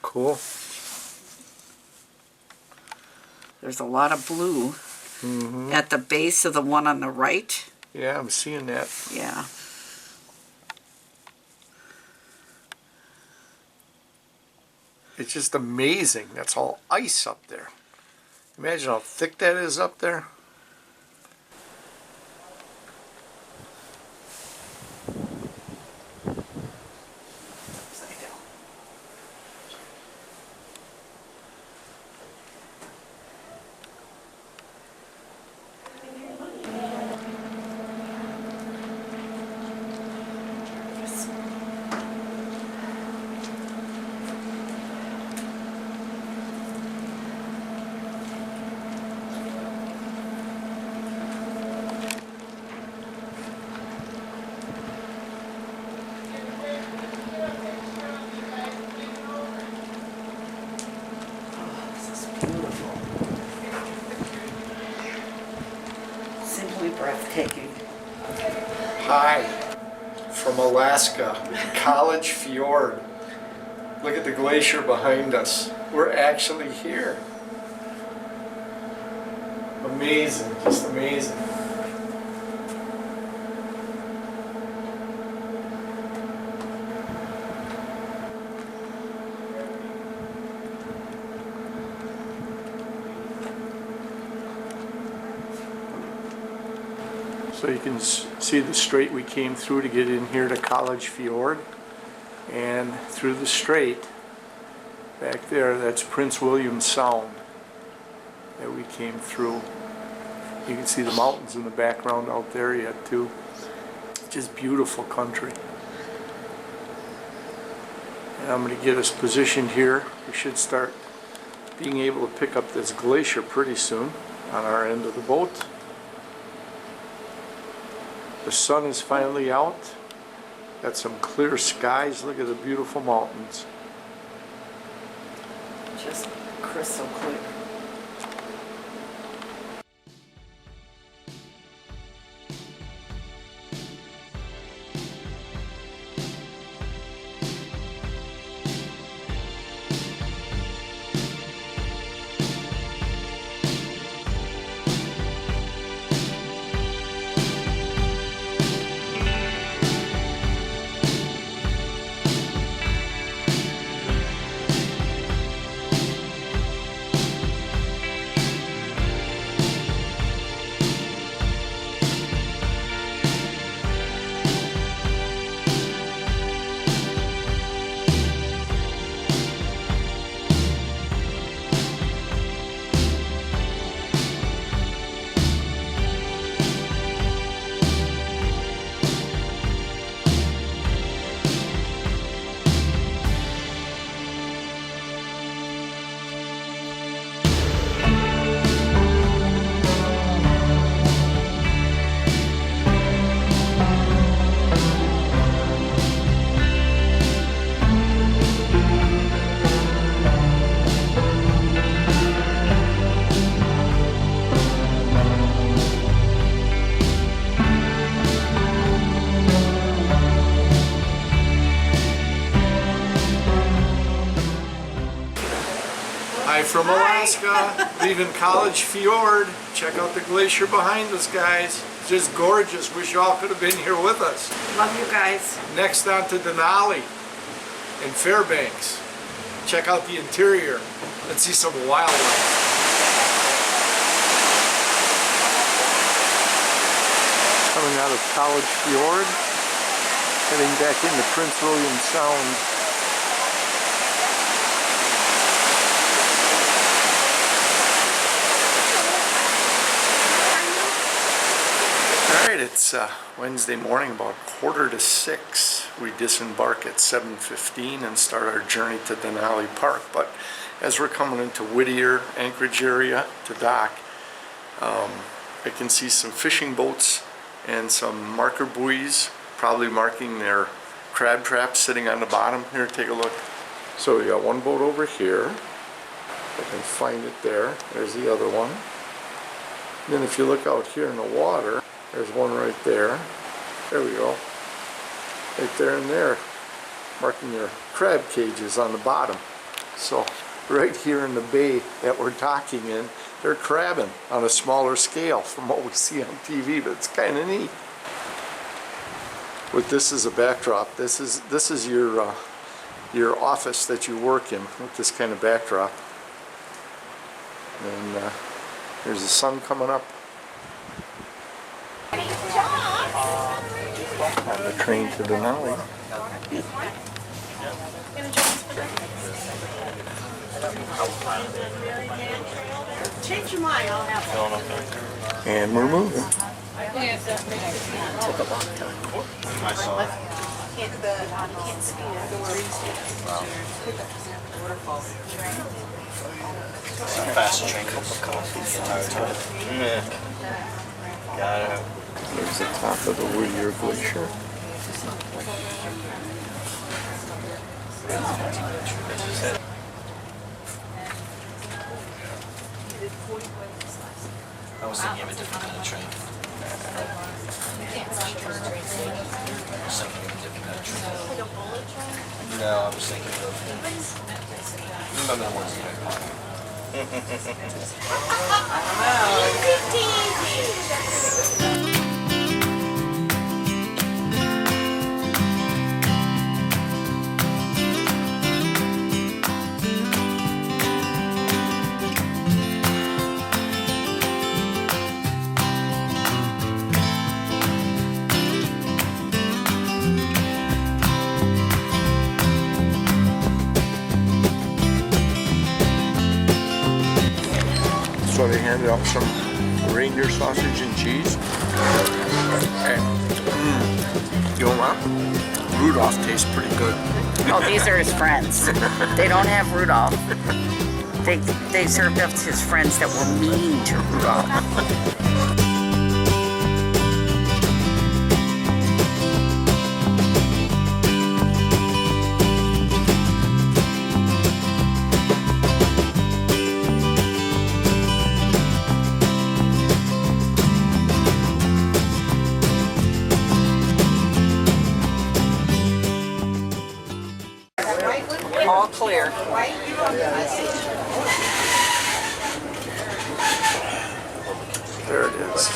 Cool. There's a lot of blue at the base of the one on the right. Yeah, I'm seeing that. Yeah. It's just amazing. That's all ice up there. Imagine how thick that is up there. Simply breathtaking. Hi, from Alaska, College Fjord. Look at the glacier behind us. We're actually here. Amazing, just amazing. So you can see the strait we came through to get in here to College Fjord, and through the strait back there, that's Prince William Sound that we came through. You can see the mountains in the background out there yet too. Just beautiful country. And I'm going to get us positioned here. We should start being able to pick up this glacier pretty soon on our end of the boat. The sun is finally out. Got some clear skies. Look at the beautiful mountains. Just crystal clear. Hi from Alaska, leaving College Fjord. Check out the glacier behind us, guys. Just gorgeous. Wish y'all could have been here with us. Love you guys. Next on to Denali and Fairbanks. Check out the interior. Let's see some wildlife. Coming out of College Fjord, heading back into Prince William Sound. Alright, it's Wednesday morning, about 5:45. We disembark at 7:15 and start our journey to Denali Park. But as we're coming into Whittier, Anchorage area to dock, I can see some fishing boats and some marker buoys, probably marking their crab traps sitting on the bottom. Here, take a look. So we got one boat over here. I can find it there. There's the other one. And then if you look out here in the water, there's one right there. There we go. Right there and there. Marking their crab cages on the bottom. So right here in the bay that we're docking in, they're crabbing on a smaller scale from what we see on TV, but it's kind of neat. With this as a backdrop, this is your office that you work in with this kind of backdrop. And there's the sun coming up. On the train to Denali. Change your mind, I'll have it. And we're moving. Took a long time. Can't speed Fast train. Cup of coffee. Got it. There's the top of the Whittier Glacier. I was thinking of a different kind of train. No, I was thinking of. Remember the ones you know. So they handed out some reindeer sausage and cheese. And you know what? Rudolph tastes pretty good. Oh, these are his friends. They don't have Rudolph. They served up his friends that were mean to Rudolph. All clear. There it is.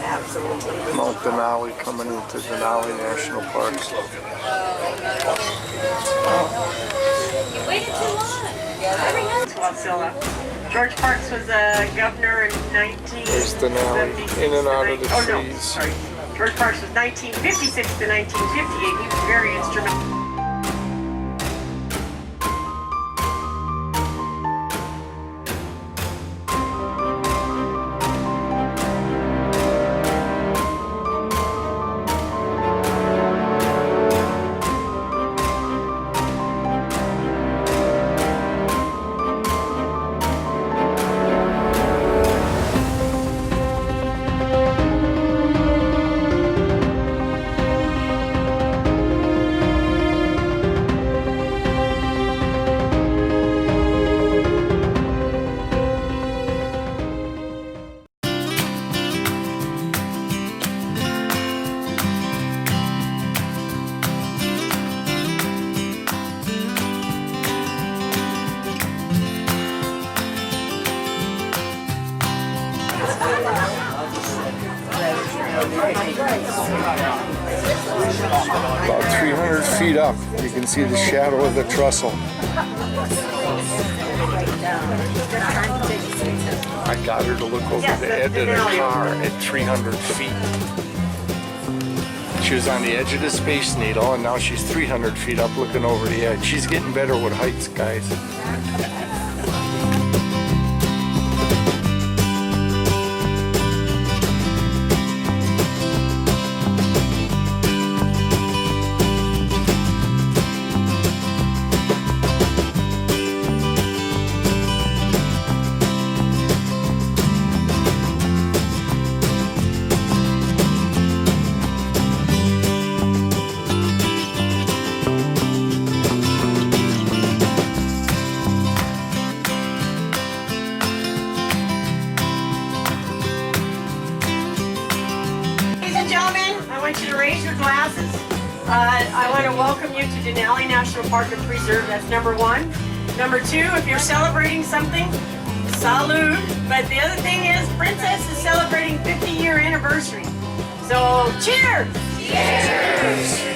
Absolutely. Mount Denali coming into Denali National Parks. You waited too long. Wasilla. George Parks was a governor in 19... There's Denali, in and out of the trees. Oh no, sorry. George Parks was 1956 to 1958. He was very instrumental. About 300 feet up, you can see the shadow of the trestle. I got her to look over the edge of the car at 300 feet. She was on the edge of the Space Needle, and now she's 300 feet up looking over the edge. She's getting better with heights, guys. I want to welcome you to Denali National Park and Preserve. That's number one. Number two, if you're celebrating something, salud. But the other thing is, Princess is celebrating 50-year anniversary. So, cheers! Cheers!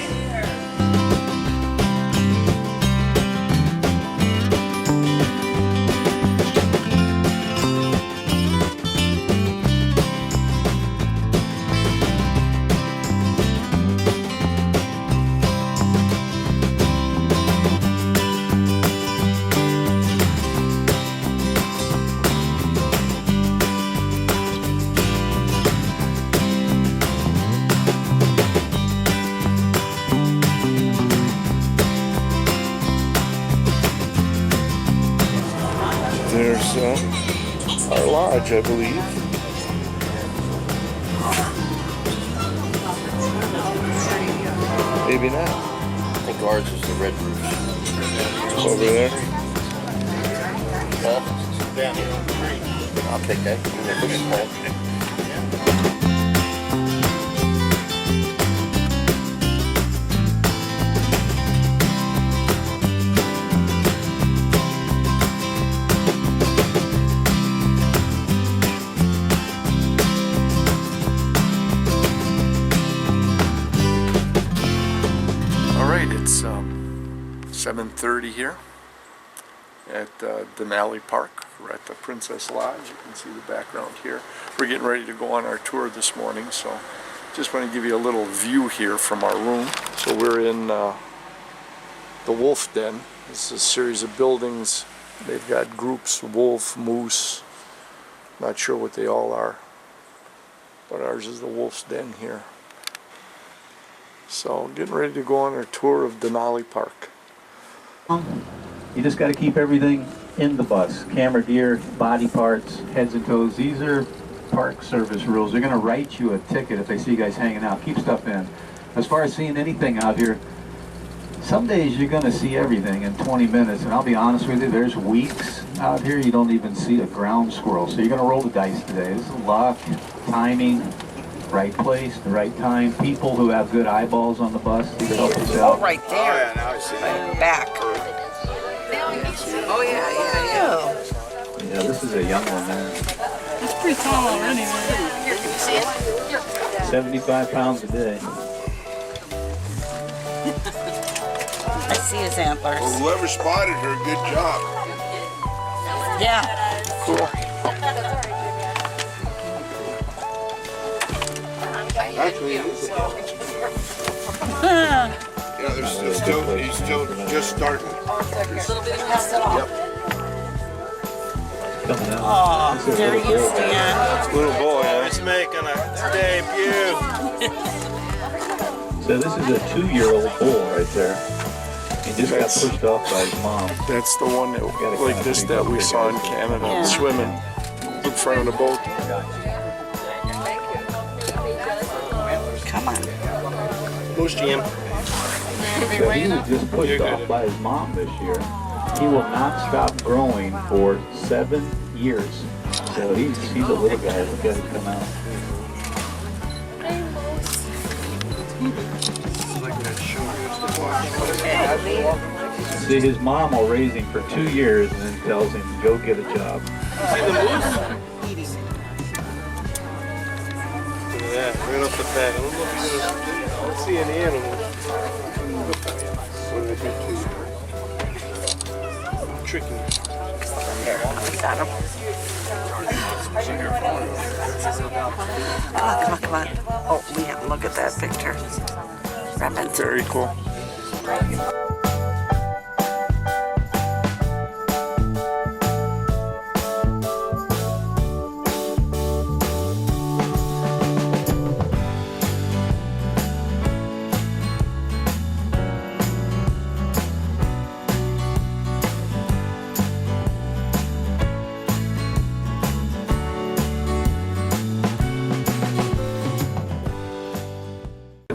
There's our lodge, I believe. Maybe not. I think ours is the red roof. Over there. Down here on the tree. I'll take that. It's 7:30 here at Denali Park. We're at the Princess Lodge. You can see the background here. We're getting ready to go on our tour this morning, so just want to give you a little view here from our room. So we're in the wolf den. This is a series of buildings. They've got groups, wolf, moose, not sure what they all are, but ours is the wolf's den here. So getting ready to go on our tour of Denali Park. You just got to keep everything in the bus. Camera gear, body parts, heads and toes. These are park service rules. They're going to write you a ticket if they see you guys hanging out. Keep stuff in. As far as seeing anything out here, some days you're going to see everything in 20 minutes. And I'll be honest with you, there's weeks out here you don't even see a ground squirrel. So you're going to roll the dice today. This is luck, timing, right place, the right time. People who have good eyeballs on the bus. You can help yourself. Oh, right there. Oh, yeah, now I see that. Back. Oh, yeah. Yeah, this is a young one there. It's pretty tall already, man. Here, can you see it? 75 pounds a day. I see his antlers. Well, whoever spotted her, good job. Yeah. Cool. Actually, it is. Yeah, he's still just starting. Yep. Oh, there you stand. Little boy, he's making a debut. So this is a 2-year-old bull right there. He just got pushed off by his mom. That's the one that, like this, that we saw in Canada, swimming in front of the boat. Come on. Who's Jim? So he was just pushed off by his mom this year. He will not stop growing for 7 years. So he's a little guy that got to come out. See, his mom will raise him for 2 years and then tells him, go get a job. See the moose? Look at that, right off the bat. I don't know if he's gonna, I don't see any animals. What did they do to you? Tricky. Got him. Oh, come on. Oh, we have to look at that picture. Rapant. Very cool.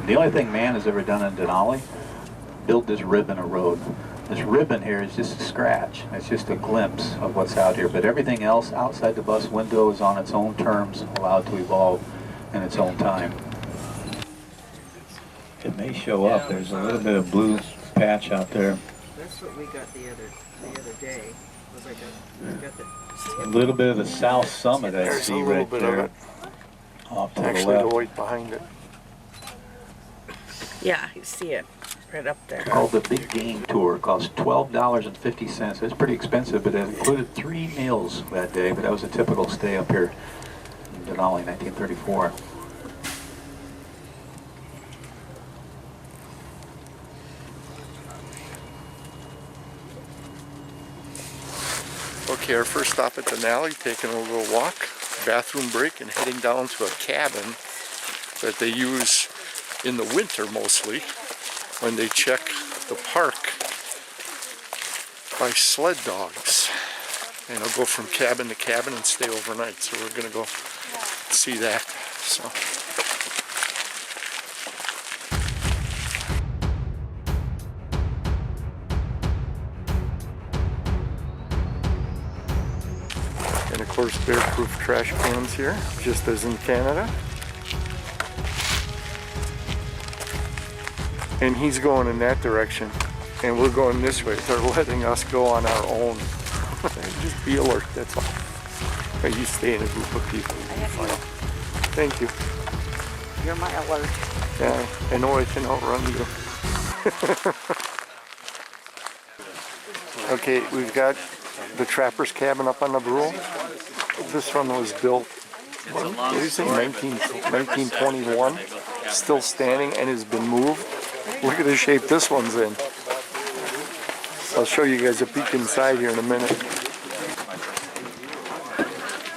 The only thing man has ever done in Denali, build this ribbon of road. This ribbon here is just a scratch. It's just a glimpse of what's out here. But everything else outside the bus window is on its own terms, allowed to evolve in its own time. It may show up. There's a little bit of blue patch out there. That's what we got the other day. It was like A little bit of the south summit I There's see a little right bit there. of it. Off to the Actually, the left. white behind it. Yeah, you see it right up there. Called the Big Game Tour. It cost $12.50. It's pretty expensive, but it included 3 meals that day. But that was a typical stay up here in Denali, 1934. Okay, our first stop at Denali, taking a little walk, bathroom break, and heading down to a cabin that they use in the winter mostly when they check the park by sled dogs. And they'll go from cabin to cabin and stay overnight. So we're gonna go see that. So. And of course, bear-proof trash cans here, just as in Canada. And he's going in that direction, and we're going this way. They're letting us go on our own. Just be alert, that's all. But you stay in a group of people, you'll be fine. Thank you. You're my alert. Yeah, I know I can outrun you. Okay, we've got the trapper's cabin up on the Brule. This one was built, what did you say, 1921? Still standing and has been moved. Look at the shape this one's in. I'll show you guys a peek inside here in a minute.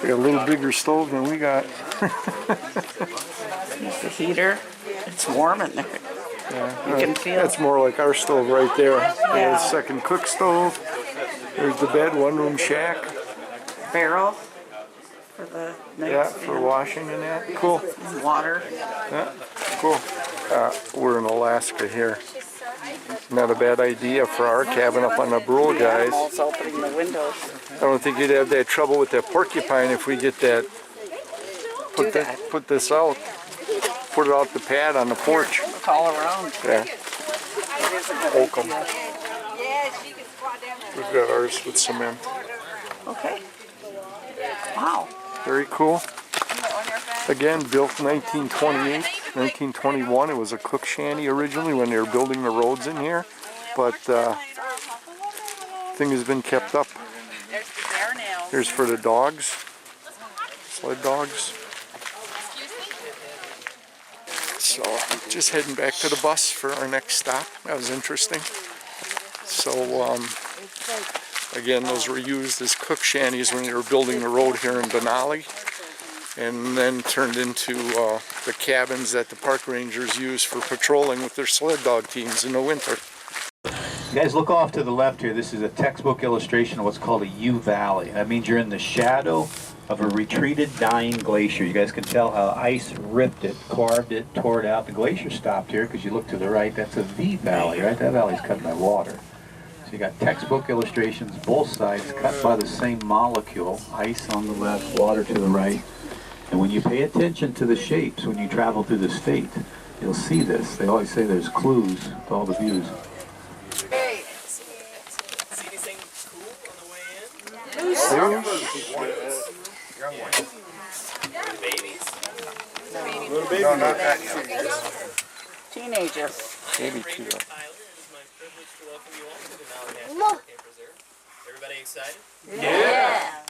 We got a little bigger stove than we got. There's the heater. It's warm in there. Yeah, You can feel that's more like our stove right there. Yeah. There's a second cook stove. There's the bed, one room shack. Barrel for the Yeah, for washing and that. Cool. water. Yeah, cool. We're in Alaska here. Not a bad idea for our cabin up on the Brule, guys. Animals opening the windows. I don't think you'd have that trouble with that porcupine if we get that. Put this out. Put it out the pad on the porch. Look all around. Yeah. It is a good Holcomb. idea. We've got ours with cement. Okay. Wow. Very cool. Again, built 1928, 1921. It was a cook shanty originally when they were building the roads in here, but thing has been kept up. Here's for the dogs, sled dogs. So, just heading back to the bus for our next stop. That was interesting. So, again, those were used as cook shanties when they were building the road here in Denali, and then turned into the cabins that the park rangers use for patrolling with their sled dog teams in the winter. You guys, look off to the left here. This is a textbook illustration of what's called a U-valley. That means you're in the shadow of a retreated, dying glacier. You guys can tell how ice ripped it, carved it, tore it out. The glacier stopped here because you look to the right. That's a V-valley, right? That valley's cut by water. So you got textbook illustrations, both sides cut by the same molecule. Ice on the left, water to the right. And when you pay attention to the shapes, when you travel through the state, you'll see this. They always say there's clues to all the views. See anything cool on the way in? Babies? Little baby. No, not that young. Teenagers. Maybe two. It is my privilege to welcome you all to the Denali National Park and Preserve. Everybody excited? Yeah.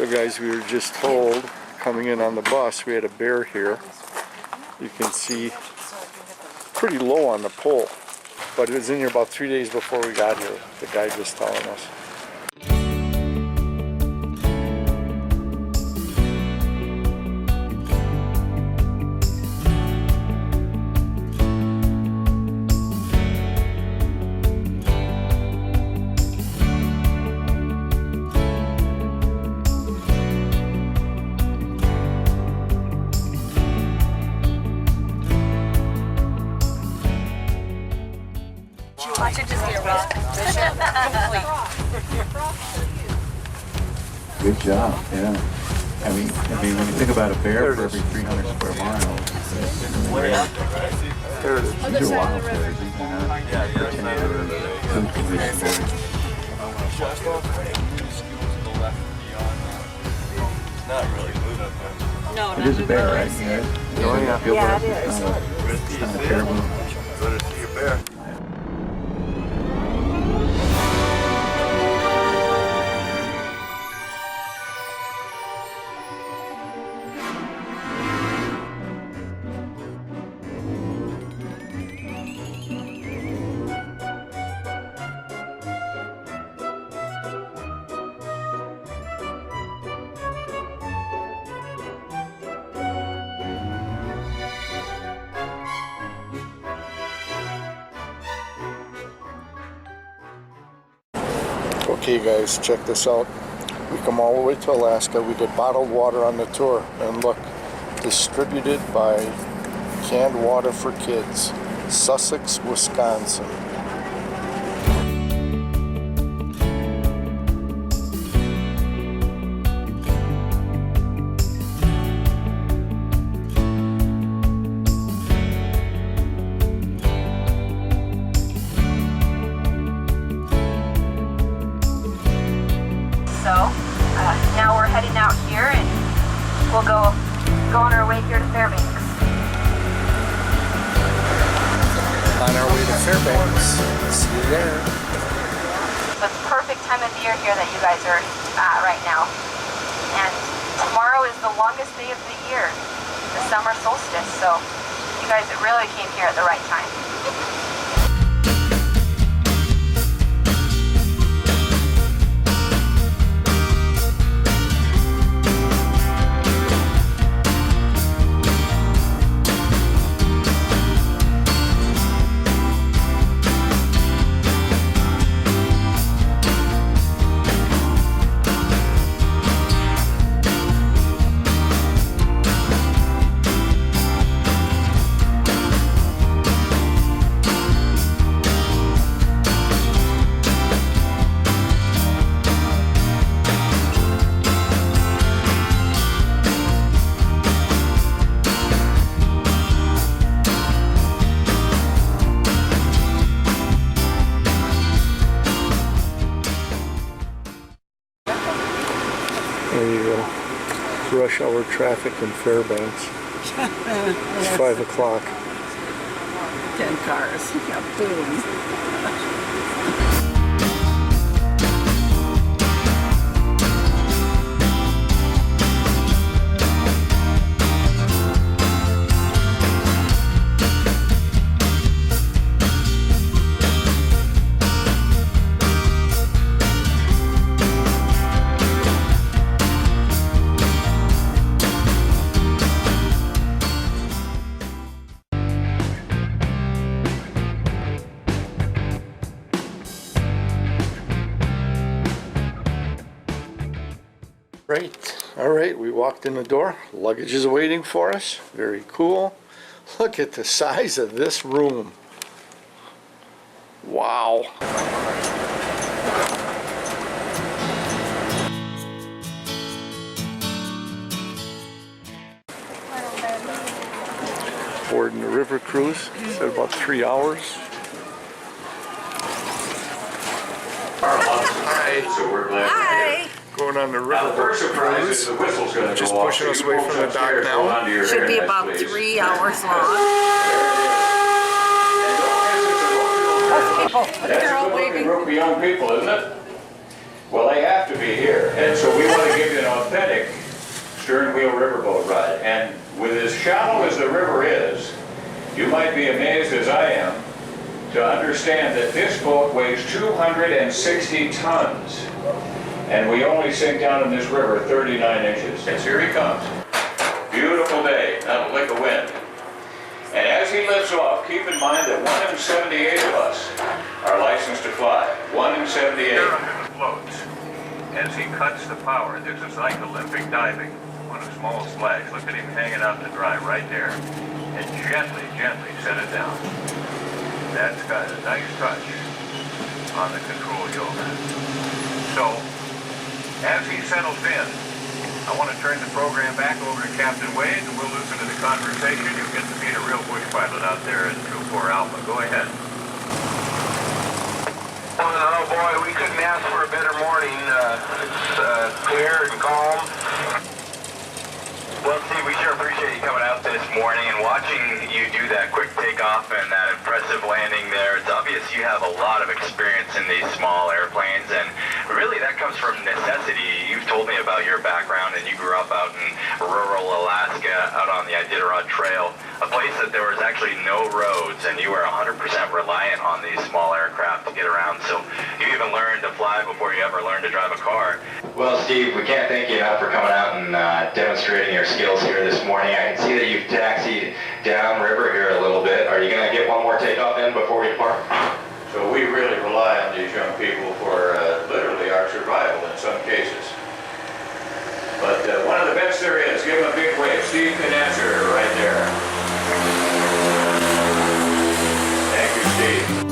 So guys, we were just told coming in on the bus we had a bear here. You can see pretty low on the pole, but it was in here about 3 days before we got here. The guy was telling us. I should just get a rock. Good job, yeah. I mean, when you think about a bear for every 300 square miles, these are wild bears. These are not protected food conditioned. Not really moving. No, It is a bear, right? Yeah. Oh, yeah. Yeah, it is. It's not a caribou. Good to see a bear. Okay guys, check this out. We come all the way to Alaska. We get bottled water on the tour, and look, distributed by Canned Water for Kids, Sussex, Wisconsin. Now we're heading out here and we'll go on our way here to Fairbanks. On our way to Fairbanks. See you there. It's the perfect time of year here that you guys are at right now. And tomorrow is the longest day of the year, the summer solstice. So you guys really came here at the right time. There you go. Rush hour traffic in Fairbanks. It's 5 o'clock. 10 cars. Yeah, boom. Right, all right, we walked in the door. Luggage is waiting for us. Very cool. Look at the size of this room. Wow. Boarding the river cruise. It's at about 3 hours. Hi. So we're glad. Hi. Going on the Now, the first river surprise cruise. is the whistle's going to Just go off. pushing So us you away folks from the upstairs, dock hold now. on to your Should be hairnets, about please. 3 hours long. They're all waving. That's for young people, isn't it? Well, they have to be here, and so we want to give you an authentic stern wheel riverboat ride. And with as shallow as the river is, you might be amazed as I am to understand that this boat weighs 260 tons. And we only sink down in this river 39 inches. Yes, here he comes. Beautiful day, not a lick of wind. And as he lifts off, keep in mind that 1 in 78 of us are licensed to fly. 1 in 78. Here under the floats, as he cuts the power, this is like Olympic diving on a small splash. Look at him hanging out to dry right there. And gently, gently set it down. That's got a nice touch on the control yoke. So, as he settles in, I want to turn the program back over to Captain Wade, and we'll listen to the conversation. You'll get to meet a real bush pilot out there in 2-4 Alpha. Go ahead. Oh boy, we couldn't ask for a better morning. It's clear and calm. Well, Steve, we sure appreciate you coming out this morning and watching you do that quick takeoff and that impressive landing there. It's obvious you have a lot of experience in these small airplanes, and really that comes from necessity. You've told me about your background, and you grew up out in rural Alaska, out on the Iditarod Trail, a place that there was actually no roads, and you were 100% reliant on these small aircraft to get around. So you even learned to fly before you ever learned to drive a car. Well, Steve, we can't thank you enough for coming out and demonstrating your skills here this morning. I can see that you've taxied downriver here a little bit. Are you going to get one more takeoff in before we depart? So we really rely on these young people for literally our survival in some cases. But one of the best there is, give them a big wave. Steve can answer right there. Thank you, Steve.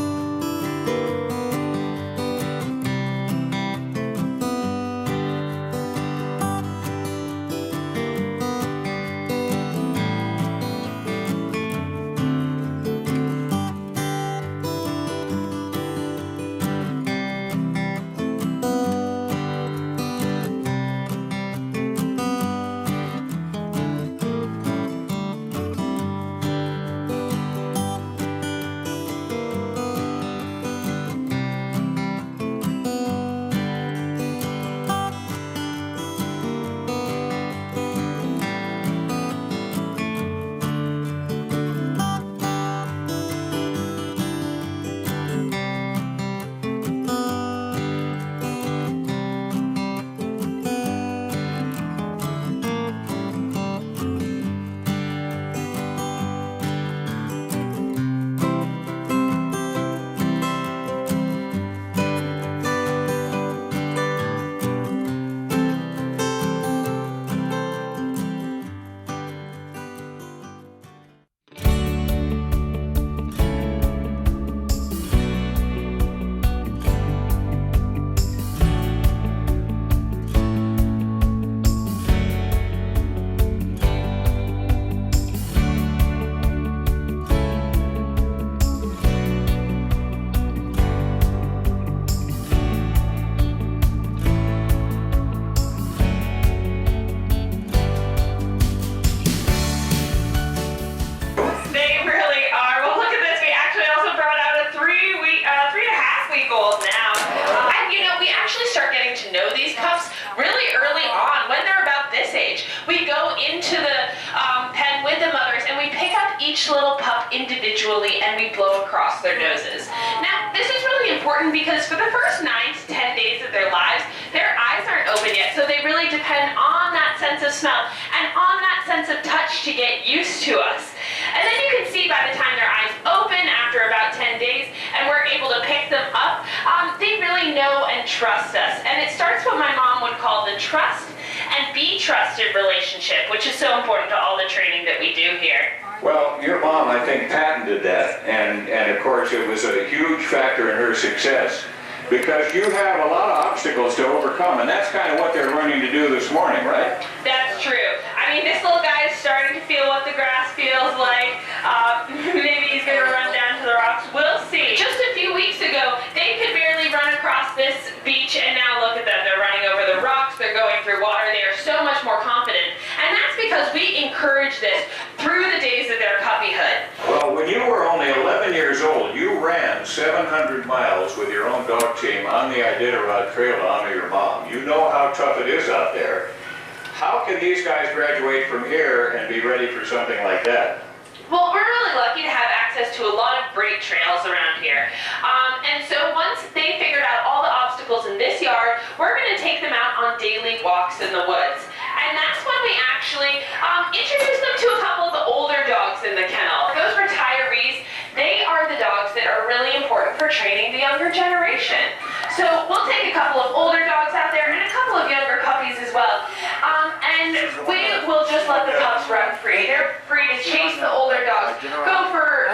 Individually, and we blow across their noses. Now, this is really important because for the first 9 to 10 days of their lives, their eyes aren't open yet, so they really depend on that sense of smell and on that sense of touch to get used to us. And then you can see by the time their eyes open after about 10 days and we're able to pick them up, they really know and trust us. And it starts what my mom would call the trust and be trusted relationship, which is so important to all the training that we do here. Well, your mom, I think, patented that, and of course it was a huge factor in her success, because you have a lot of obstacles to overcome, and that's kind of what they're running to do this morning, right? That's true. I mean, this little guy is starting to feel what the grass feels like. Maybe he's going to run down to the rocks. We'll see. Just a few weeks ago, they could barely run across this beach, and now look at them. They're running over the rocks. They're going through water. They are so much more confident. And that's because because we encourage this through the days of their puppyhood. Well, when you were only 11 years old, you ran 700 miles with your own dog team on the Iditarod Trail to honor your mom. You know how tough it is out there. How can these guys graduate from here and be ready for something like that? Well, we're really lucky to have access to a lot of great trails around here. And so once they figured out all the obstacles in this yard, we're going to take them out on daily walks in the woods. And that's when we actually introduce them to a couple of the older dogs in the kennel. Those retirees, they are the dogs that are really important for training the younger generation. So we'll take a couple of older dogs out there and a couple of younger puppies as well. And we will just let the pups run free. They're free to chase the older dogs, go for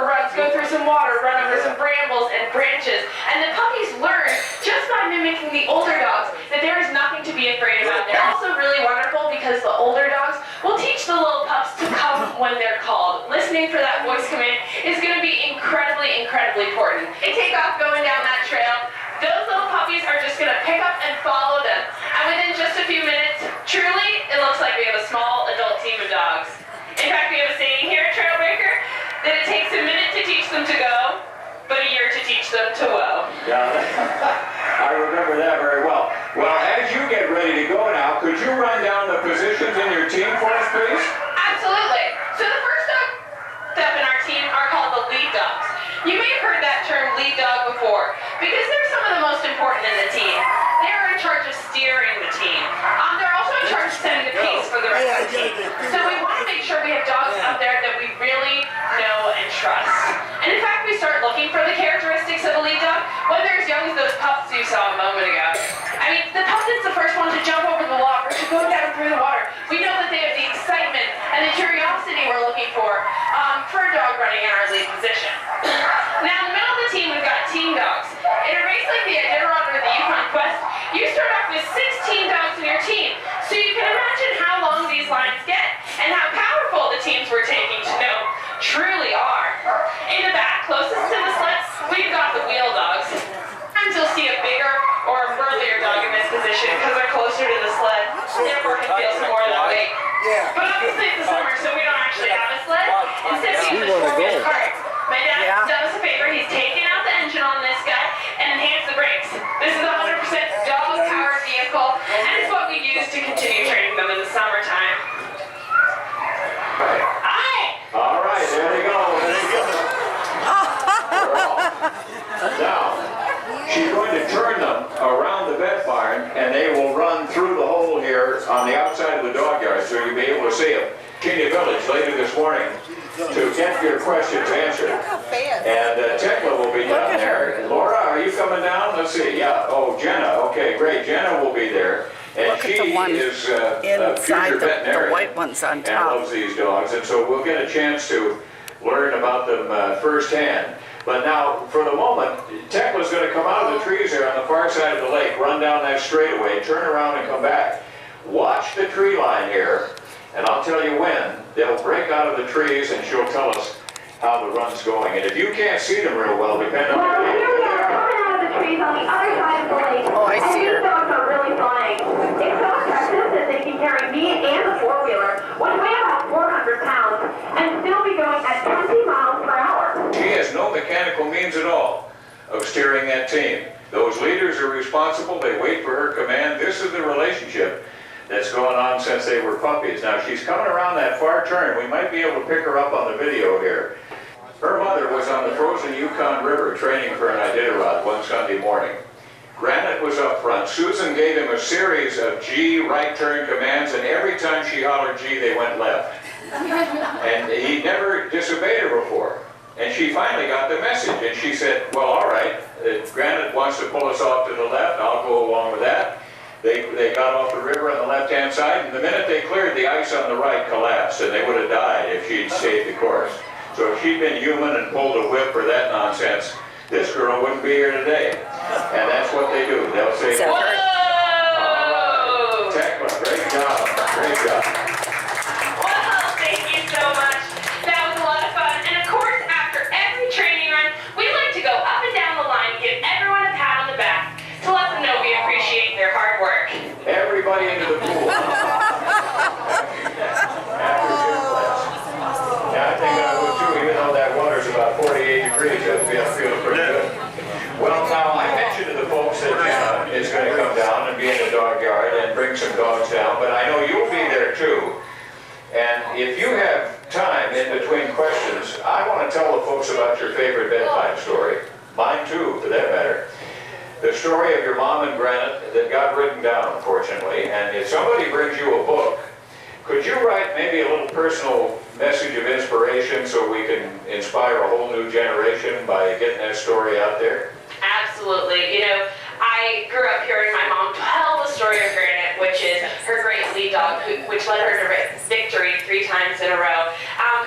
runs, go through some water, run over some brambles and branches. And the puppies learn just by mimicking the older dogs that there is nothing to be afraid about. They're also really wonderful because the older dogs will teach the little pups to come when they're called. Listening for that voice command is going to be incredibly, incredibly important. They take off going down that trail. Those little puppies are just going to pick up and follow them. And within just a few minutes, truly, it looks like we have a small adult team of dogs. In fact, we have a saying here at Trailbreaker that it takes a minute to teach them to go, but a year to teach them to whoa. Yeah, I remember that very well. Well, as you get ready to go now, could you run down the positions in your team for us, please? Absolutely. So the first dog up in our team are called the lead dogs. You may have heard that term lead dog before because they're some of the most important in the team. They're in charge of steering the team. They're also in charge of setting the pace for the rest of the team. So we want to make sure we have dogs out there that we really know and trust. And in fact, we start looking for the characteristics of a lead dog when they're as young as those pups you saw a moment ago. I mean, the pup that's the first one to jump over the log or to go down through the water. We know that they have the excitement and the curiosity we're looking for a dog running in our lead position. Now, in the middle of the team, we've got team dogs. In a race like the Iditarod or the Yukon Quest, you start off with 16 dogs in your team. So you can imagine how long these lines get and how powerful the teams we're taking to know truly are. In the back, closest to the sled, we've got the wheel dogs. Sometimes you'll see a bigger or a burlier dog in this position because they're closer to the sled, therefore can feel some more of that weight. But obviously it's the summer, so we don't actually have a sled. Instead we use a four-wheel cart. My dad done us a favor, he's taken out the engine on this guy and enhanced the brakes. This is a 100% dog-powered vehicle, and it's what we use to continue training them in the summertime. All right, there you go. Now, she's going to turn them around the vet barn, and they will run through the hole here on the outside of the dog yard, so you'll be able to see them. Kenya Village later this morning to get your questions answered. And Tekla will be down there. Laura, are you coming down? Let's see. Yeah. Oh, Jenna. Okay, great. Jenna will be there. And Look she at the one is a inside future veterinarian. the white ones on and top. loves these dogs. And so we'll get a chance to learn about them firsthand. But now, for the moment, Tekla's going to come out of the trees here on the far side of the lake, run down that straightaway, turn around and come back. Watch the tree line here, and I'll tell you when. They'll break out of the trees, and she'll tell us how the run's going. And if you can't see them real well, depending on the Here we are coming out of the trees on the other side of the lake. Oh, I see her. These dogs are really flying. It's so impressive that they can carry me and the four-wheeler, which weigh about 400 pounds, and still be going at 20 miles per hour. She has no mechanical means at all of steering that team. Those leaders are responsible. They wait for her command. This is the relationship that's going on since they were puppies. Now, she's coming around that far turn. We might be able to pick her up on the video here. Her mother was on the frozen Yukon River training for an Iditarod one Sunday morning. Granite was up front. Susan gave him a series of G right turn commands, and every time she hollered G, they went left. And he never disobeyed her before. And she finally got the message, and she said, well, all right, Granite wants to pull us off to the left, I'll go along with that. They got off the river on the left-hand side, and the minute they cleared, the ice on the right collapsed, and they would have died if she'd stayed the course. So if she'd been human and pulled a whip or that nonsense, this girl wouldn't be here today. And that's what they do. They'll say, Whoa! All right, Tekla, great job, great job. Well, thank you so much. That was a lot of fun. And of course, after every training run, we like to go up and down the line and give everyone a pat on the back to let them know we appreciate their hard work. Everybody into the pool. now, but I know you'll be there too. And if you have time in between questions, I want to tell the folks about your favorite bedtime story. Mine too, for that matter. The story of your mom and granite that got written down, unfortunately. And if somebody brings you a book, could you write maybe a little personal message of inspiration so we can inspire a whole new generation by getting that story out there? Absolutely. You know, I grew up hearing my mom tell the story of Granite, which is her great lead dog, which led her to victory 3 times in a row.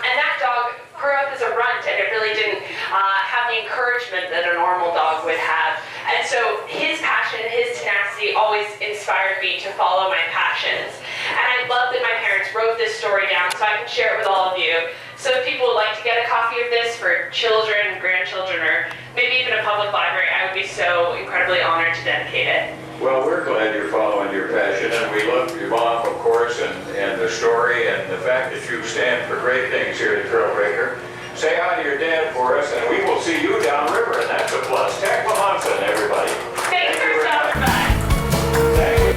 And that dog grew up as a runt, and it really didn't have the encouragement that a normal dog would have. And so his passion, his tenacity always inspired me to follow my passions. And I love that my parents wrote this story down so I can share it with all of you. So if people would like to get a copy of this for children, grandchildren, or maybe even a public library, I would be so incredibly honored to dedicate it. Well, we're glad you're following your passion, and we love your mom, of course, and the story, and the fact that you stand for great things here at Trailbreaker. Say hi to your dad for us, and we will see you downriver, and that's a plus. Tech Lamonson, everybody. Thanks for stopping by. Thank you.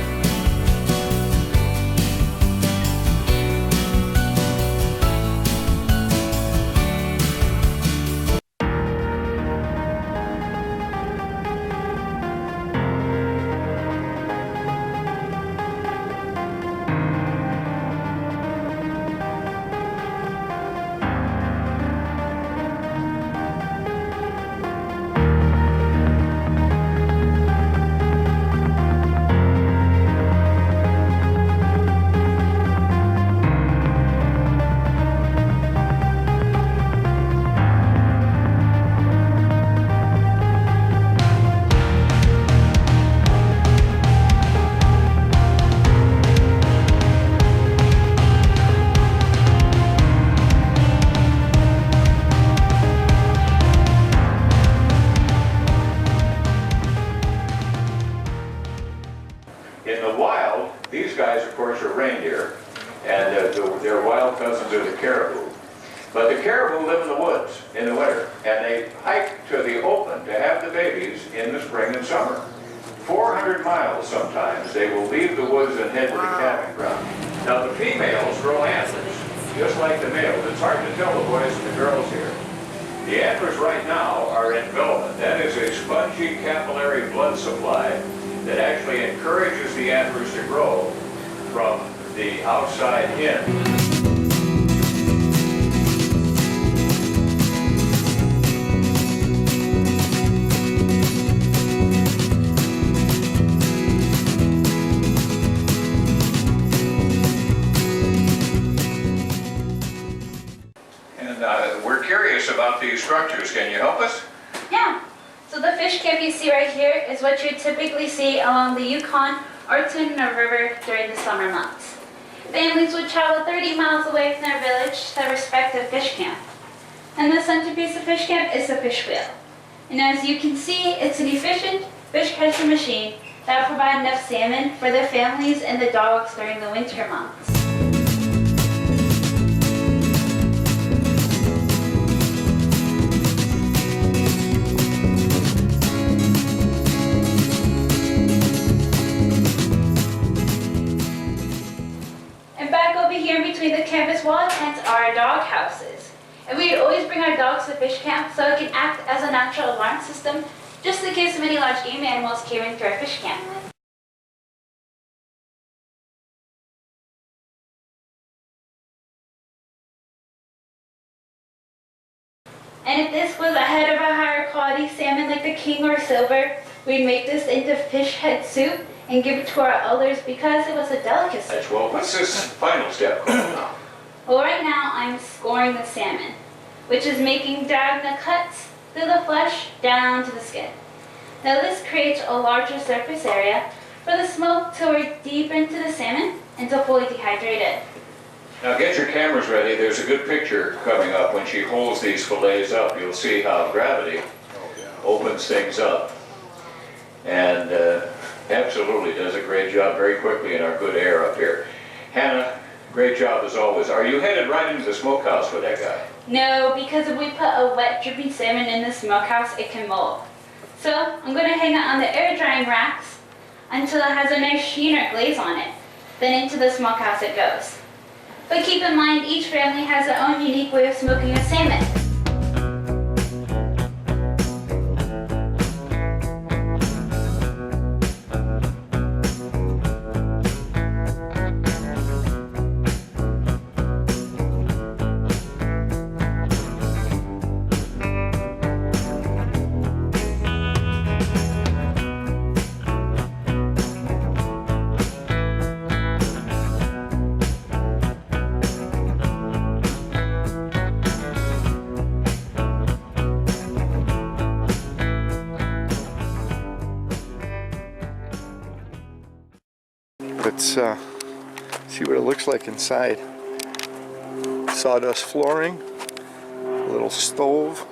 In the wild, these guys, of course, are reindeer, and they're wild cousins of the caribou. But the caribou live in the woods in the winter, and they hike to the open to have the babies in the spring and summer. 400 miles sometimes, they will leave the woods and head to the calving ground. Now the females grow antlers, just like the males. It's hard to tell the boys and the girls here. The antlers right now are in development. That is a spongy capillary blood supply that actually encourages the antlers to grow from the outside in. And we're curious about these structures. Can you help us? Yeah. So the fish camp you see right here is what you typically see along the Yukon or Tuna River during the summer months. Families would travel 30 miles away from their village to their respective fish camp. And the centerpiece of fish camp is the fish wheel. And as you can see, it's an efficient fish catching machine that will provide enough salmon for their families and the dogs during the winter months. Between the campus wall tents are our dog houses. And we'd always bring our dogs to fish camp so it can act as a natural alarm system just in case of any large game animals came into our fish camp. And if this was a head of a higher quality salmon like the king or silver, we'd make this into fish head soup and give it to our elders because it was a delicacy. Well, what's this final step called now? Well, right now I'm scoring the salmon, which is making diagonal cuts through the flesh down to the skin. Now this creates a larger surface area for the smoke to work deep into the salmon and to fully dehydrate it. Now get your cameras ready. There's a good picture coming up. When she holds these fillets up, you'll see how gravity opens things up. And absolutely does a great job very quickly in our good air up here. Hannah, great job as always. Are you headed right into the smokehouse with that guy? No, because if we put a wet dripping salmon in the smokehouse, it can mold. So I'm going to hang it on the air drying racks until it has a nice sheen or glaze on it. then into the smokehouse it goes. But keep in mind, each family has their own unique way of smoking a salmon. Let's see what it looks like inside. Sawdust flooring, a little stove.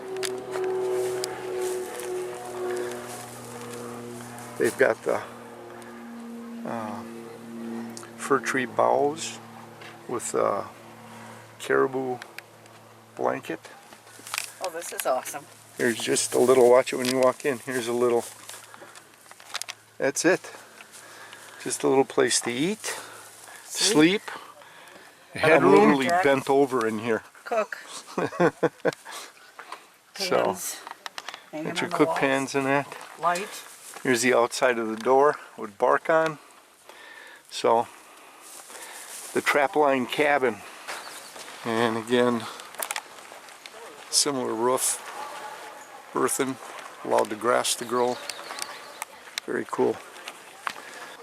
They've got the fir tree boughs with a caribou blanket. Oh, this is awesome. Here's just a little, watch it when you walk in, here's a little, that's it. Just a little place to eat, sleep. Head literally bent over in here. Cook. So, got your cook pans in that. Light. Here's the outside of the door with bark on. So, the trapline cabin. And again, similar roof, earthen, allowed the grass to grow. Very cool.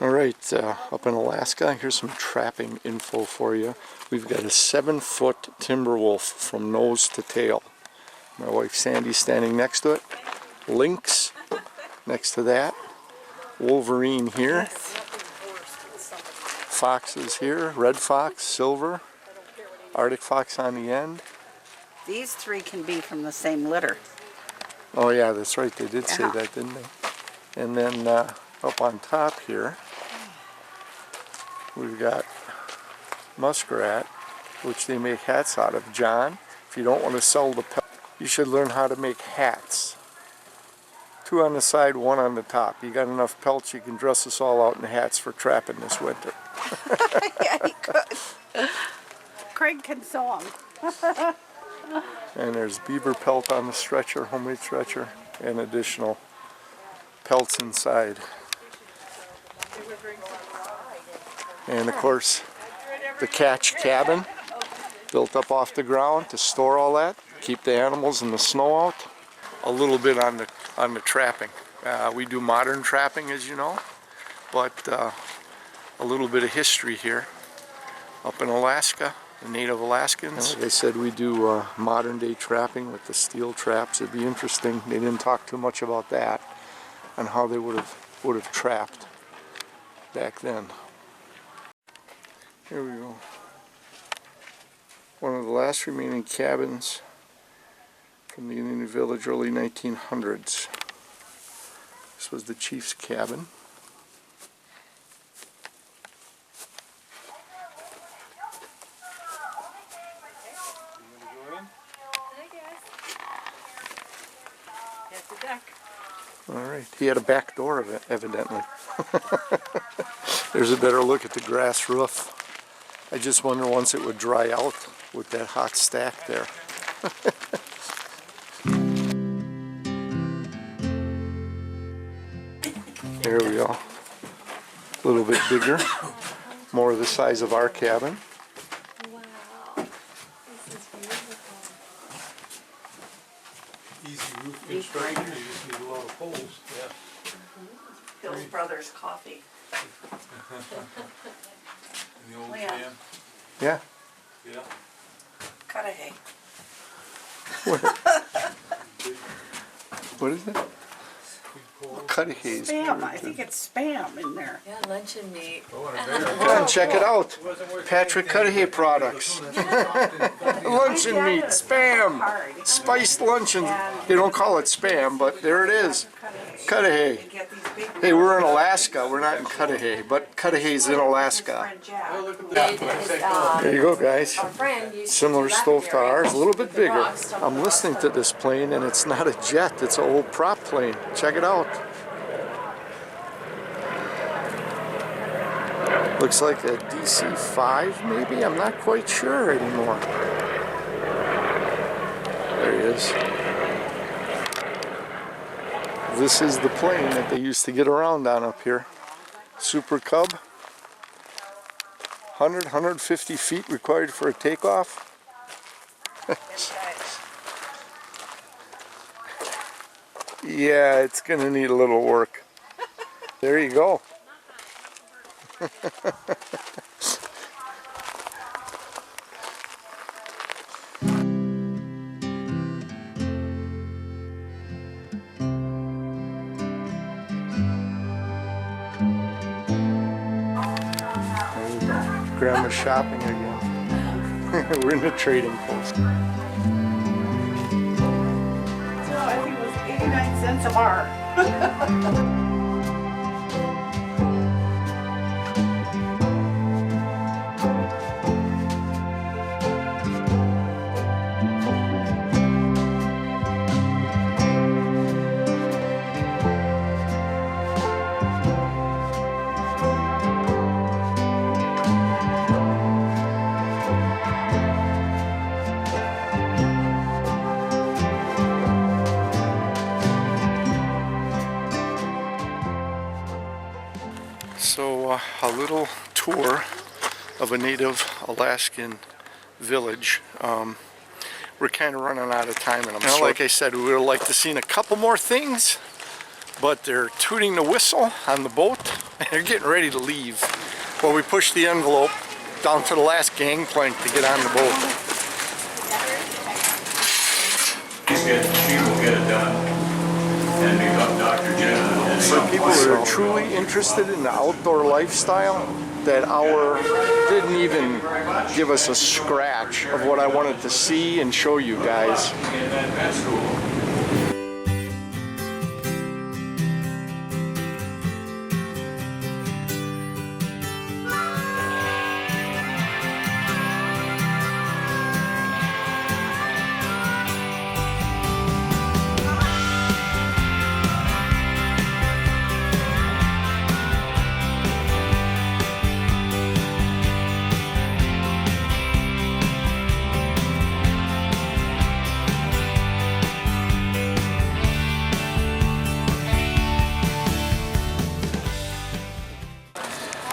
Alright, up in Alaska, here's some trapping info for you. We've got a 7-foot timber wolf from nose to tail. My wife Sandy's standing next to it. Lynx next to that. Wolverine here. Foxes here. Red fox, silver. Arctic fox on the end. These three can be from the same litter. Oh yeah, that's right. They did say that, didn't they? And then up on top here, we've got muskrat, which they make hats out of. John, if you don't want to sell the pelt, you should learn how to make hats. 2 on the side, 1 on the top. You got enough pelts, you can dress us all out in hats for trapping this winter. Yeah, he could. Craig can sew them. And there's beaver pelt on the stretcher, homemade stretcher, and additional pelts inside. And of course, the catch cabin, built up off the ground to store all that, keep the animals and the snow out. A little bit on the trapping. We do modern trapping, as you know, but a little bit of history here. Up in Alaska, the native Alaskans, they said we do modern day trapping with the steel traps. It'd be interesting. They didn't talk too much about that and how they would have trapped back then. Here we go. One of the last remaining cabins from the Indian village, early 1900s. This was the chief's cabin. Alright, he had a back door of it, evidently. There's a better look at the grass roof. I just wonder once it would dry out with that hot stack there. There we go. A little bit bigger. More the size of our cabin. Easy roof construction, you just need a lot of poles. Yeah. Bill's Brothers coffee. And the old Leon. fan. Yeah. Yeah. Cut a hay. What is it? Cudahy. Spam. I think it's spam in there. Yeah, luncheon meat. Come on, check it out. Patrick Cudahy products. Luncheon meat, spam, spiced luncheon. They don't call it spam, but there it is. Cudahy. Hey, we're in Alaska. We're not in Cudahy, but Cudahy's in Alaska. There you go, guys. Similar stove to ours, a little bit bigger. I'm listening to this plane, and it's not a jet. It's an old prop plane. Check it out. Looks like a DC-5 maybe? I'm not quite sure anymore. There he is. This is the plane that they used to get around on up here. Super Cub. 150 feet required for a takeoff. Yeah, it's gonna need a little work. There you go. Grandma's shopping again. We're in the trading post. So I think it was 89 cents a bar. So a little tour of a native Alaskan village. We're kind of running out of time, and like I said, we would like to see a couple more things, but they're tooting the whistle on the boat and they're getting ready to leave. Well, we pushed the envelope down to the last gangplank to get on the boat. She will get it done and become Dr. Jenna. For people that are truly interested in the outdoor lifestyle, that hour didn't even give us a scratch of what I wanted to see and show you guys. In that vet school.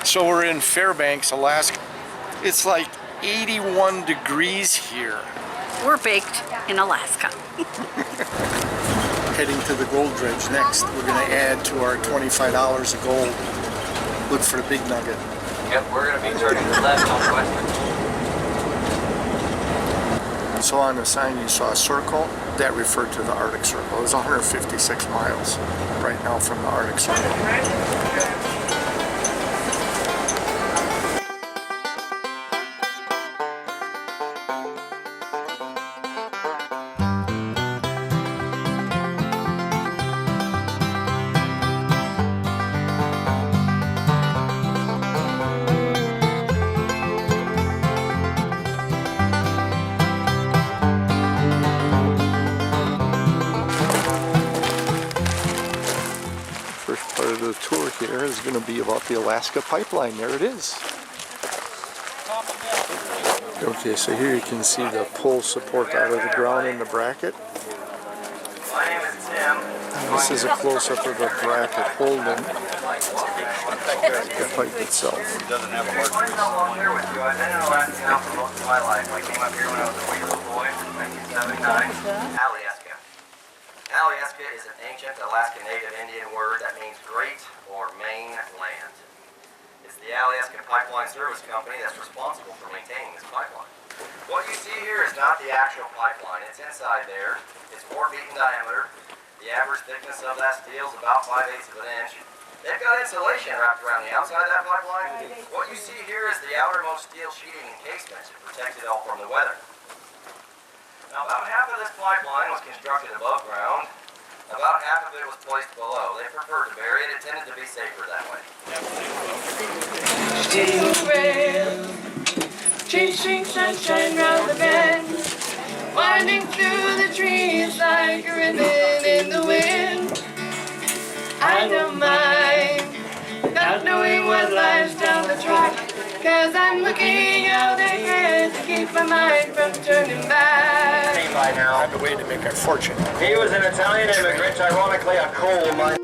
So we're in Fairbanks, Alaska. It's like 81 degrees here. We're baked in Alaska. Heading to the gold dredge next. We're going to add to our $25 of gold. Look for the big nugget. Yep, we're going to be turning left on Western. So on the sign you saw a circle, that referred to the Arctic Circle. It was 156 miles right now from the Arctic Circle. The tour here is going to be about the Alaska pipeline. There it is. Okay, so here you can see the pole support out of the ground in the bracket. My name is Tim. And this is a close-up of the bracket holding the pipe itself. Doesn't have a hard time here with you. I've been in Alaska now for most of my life. I came up here when I was a wee-little boy in 1979. Alaska. Alaska is an ancient Alaskan Native Indian word that means great or main land. It's the Alaskan Pipeline Service Company that's responsible for maintaining this pipeline. What you see here is not the actual pipeline. It's inside there. It's 4 feet in diameter. The average thickness of that steel is about 5/8 of an inch. They've got insulation wrapped around the outside of that pipeline. What you see here is the outermost steel sheeting encasement to protect it all from the weather. Now, about half of this pipeline was constructed above ground. About half of it was placed below. They preferred to bury it. It tended to be safer that way. Chasing sunshine round the bend, winding through the trees like a ribbon in the wind. I don't mind not knowing what lies down the track. 'cause I'm looking out ahead to keep my mind from turning back. By now. On the way to make a fortune. He was an Italian immigrant, ironically a coal mine.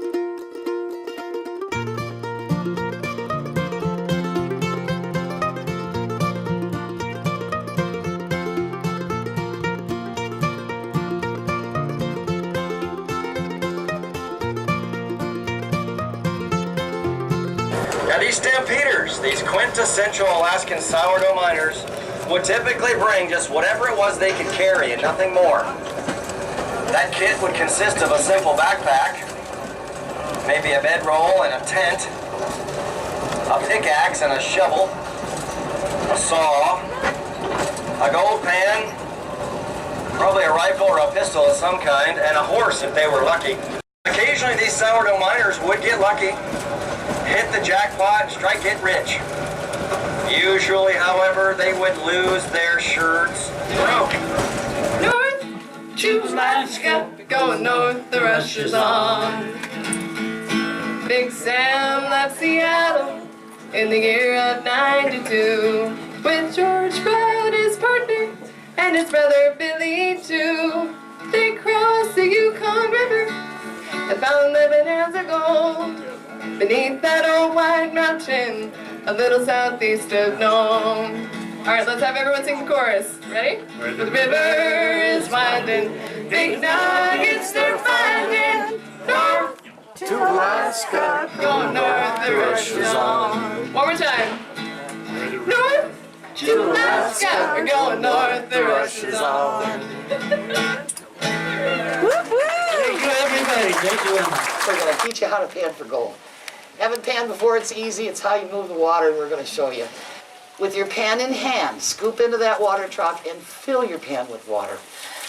Now these stampeders, these quintessential Alaskan sourdough miners, would typically bring just whatever it was they could carry and nothing more. That kit would consist of a simple backpack, maybe a bedroll and a tent, a pickaxe and a shovel, a saw, a gold pan, probably a rifle or a pistol of some kind, and a horse if they were lucky. Occasionally these sourdough miners would get lucky, hit the jackpot, strike it rich. Usually, however, they would lose their shirts. North to Alaska, going north, the rush is on. Big Sam left Seattle in the year of '92 with George Brad, his partner, and his brother Billy too. They crossed the Yukon River and found 11 ounces of gold beneath that old white mountain, a little southeast of Nome. All right, let's have everyone sing the chorus. Ready? The river is winding, big nuggets they're finding. North to Alaska, going north, the rush is on. One more time. North to Alaska, we're going north, the rush is on. Thank you, everybody. Thank you, Emma. We're going to teach you how to pan for gold. Haven't panned before, it's easy. It's how you move the water, and we're going to show you. With your pan in hand, scoop into that water trough and fill your pan with water.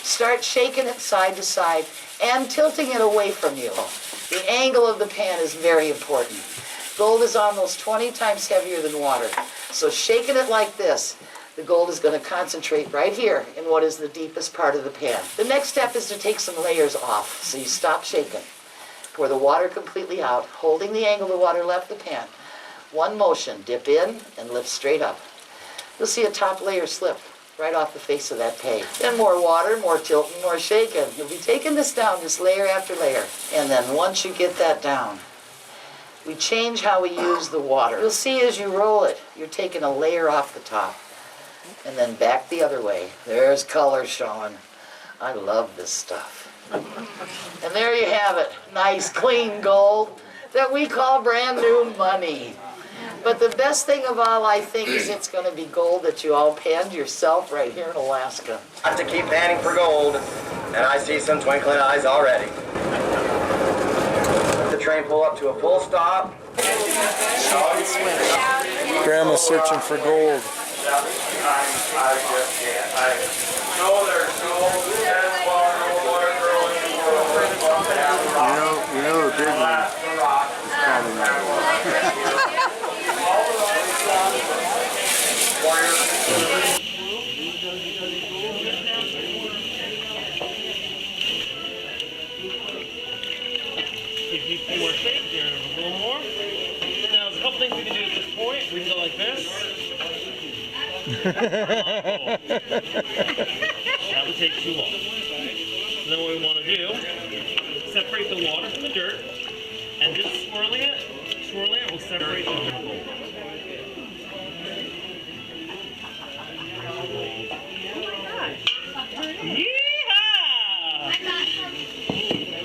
Start shaking it side to side and tilting it away from you. The angle of the pan is very important. Gold is almost 20 times heavier than water. So shaking it like this, the gold is going to concentrate right here in what is the deepest part of the pan. The next step is to take some layers off. So you stop shaking. Pour the water completely out, holding the angle the water left the pan. One motion, dip in and lift straight up. You'll see a top layer slip right off the face of that peg. Then more water, more tilting, more shaking. You'll be taking this down just layer after layer. And then once you get that down, we change how we use the water. You'll see as you roll it, you're taking a layer off the top and then back the other way. There's color showing. I love this stuff. And there you have it, nice clean gold that we call brand new money. But the best thing of all, I think, is it's going to be gold that you all panned yourself right here in Alaska. I have to keep panning for gold, and I see some twinkling eyes already. The train pull up to a full stop. Grandma's searching for gold. You know the big one. Probably not. Give you 4 shapes here, a little more. Now there's a couple things we can do at this point. We can go like this. That would take too long. And then what we want to do, separate the water from the dirt, and just swirling it will separate the gold. Yeehaw!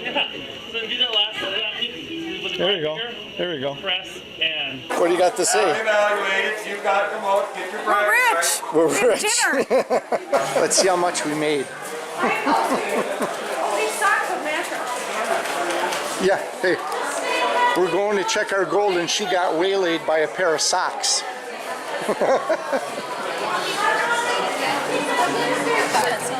Yeah. So do that last step. There you go. There you go. Press and. What do you got to say? Evaluated, you've got to come out, get your prize. We're rich. Let's see how much we made. These socks are natural. Yeah, hey, we're going to check our gold and she got waylaid by a pair of socks.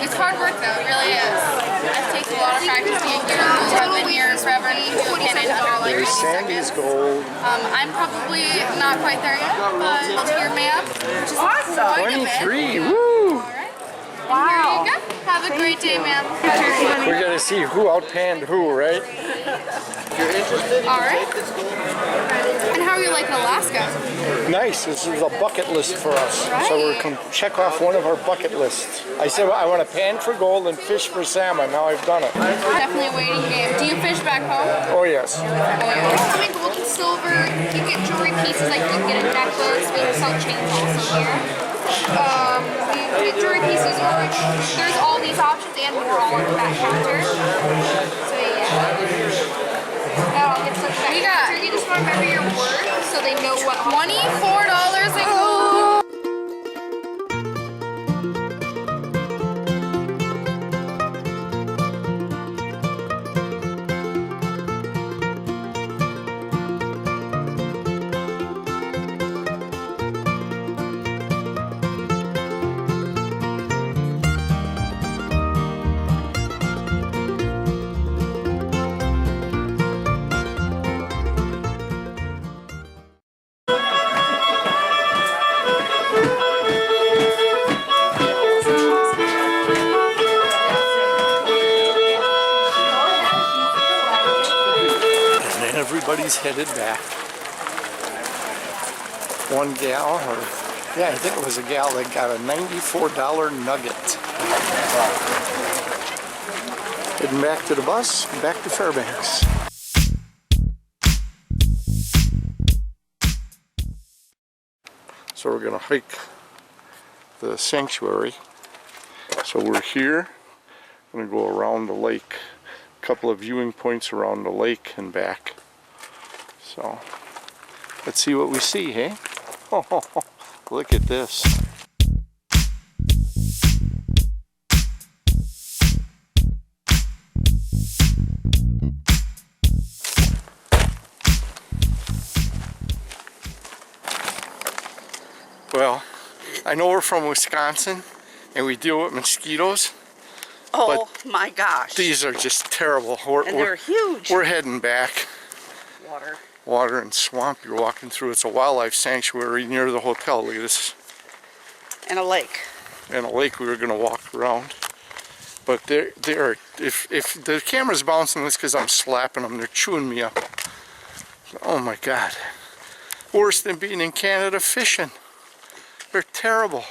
It's hard work though, it really is. It takes a lot of practice being good. I've been here forever and you do it under like There's Sandy's gold. I'm probably not quite there yet, but to your map, which is awesome. 23, woo! Wow. Here you go. Have Have a great day, ma'am. We're gonna see who outpanned who, right? You're interested? All right. And how are you liking Alaska? Nice. This is a bucket list for us. So we're going to check off one of our bucket lists. I said I want to pan for gold and fish for salmon. Now I've done it. Definitely a waiting game. Do you fish back home? Oh yes. I mean, gold and silver. You get jewelry pieces, like you can get a necklace. We sell chains also here. You get jewelry pieces, or there's all these options and more all on the back counter. So yeah. You just want to remember your word so they know what. $24 in gold. And everybody's headed back. One gal, or yeah, I think it was a gal that got a $94 nugget. Heading back to the bus, back to Fairbanks. So we're gonna hike the sanctuary. So we're here, gonna go around the lake. A couple of viewing points around the lake and back. So let's see what we see, hey? Oh, look at this. Well, I know we're from Wisconsin and we deal with mosquitoes. Oh my gosh. These are just terrible. And they're huge. We're heading back. Water. Water and swamp you're walking through. It's a wildlife sanctuary near the hotel. Look at this. And a lake. And a lake we were going to walk around. But they're if the camera's bouncing, it's because I'm slapping them. They're chewing me up. Oh my God. Worse than being in Canada fishing. They're terrible.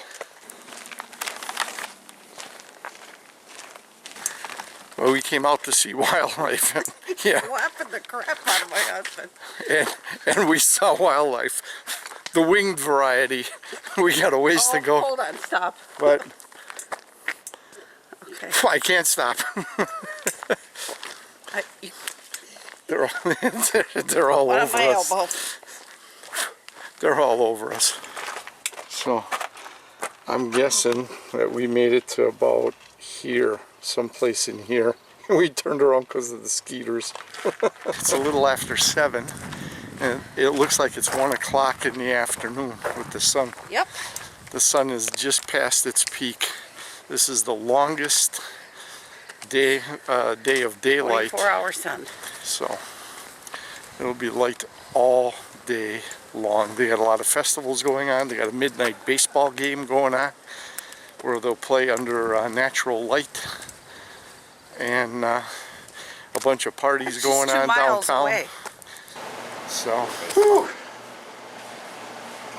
Well, we came out to see wildlife, and yeah. Laughing the crap out of my husband. And we saw wildlife, the winged variety. We got a ways to go. Hold on, stop. But okay. I can't stop. They're all One over my us. elbow. They're all over us. So I'm guessing that we made it to about here. Someplace in here. We turned around because of the skeeters. It's a little after 7 and it looks like it's 1 o'clock in the afternoon with the sun. Yep. The sun is just past its peak. This is the longest day of daylight. 24-hour sun. So it'll be light all day long. They got a lot of festivals going on. They got a midnight baseball game going on where they'll play under natural light. And a bunch of parties going on downtown. Away. So, whew.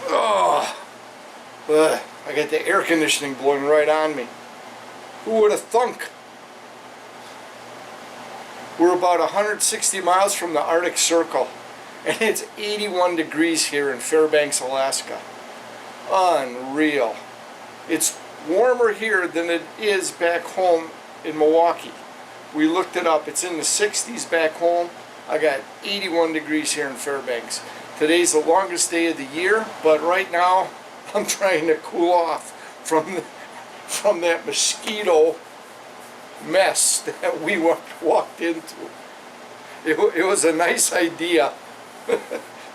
Oh, I got the air conditioning blowing right on me. Who would have thunk? We're about 160 miles from the Arctic Circle, and it's 81 degrees here in Fairbanks, Alaska. Unreal. It's warmer here than it is back home in Milwaukee. We looked it up. It's in the 60s back home. I got 81 degrees here in Fairbanks. Today's the longest day of the year, but right now I'm trying to cool off from that mosquito mess that we walked into. It was a nice idea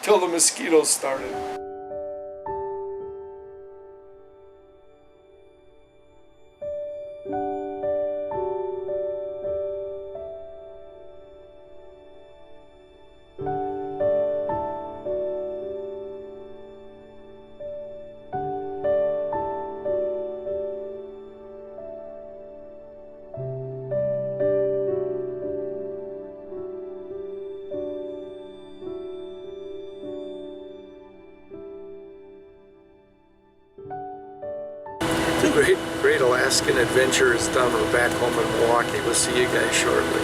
till the mosquitoes started. The Great Alaskan Adventure is done. We're back home in Milwaukee. We'll see you guys shortly.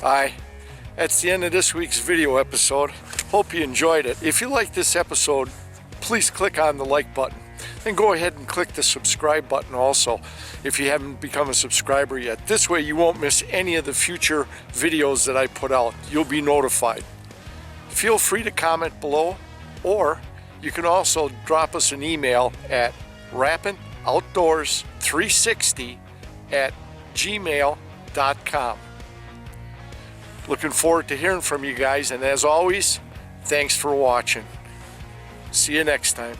Hi, that's the end of this week's video episode. Hope you enjoyed it. If you like this episode, please click on the like button. Then go ahead and click the subscribe button also if you haven't become a subscriber yet. This way you won't miss any of the future videos that I put out. You'll be notified. Feel free to comment below, or you can also drop us an email at rapantoutdoors360@gmail.com. Looking forward to hearing from you guys, and as always, thanks for watching. See you next time.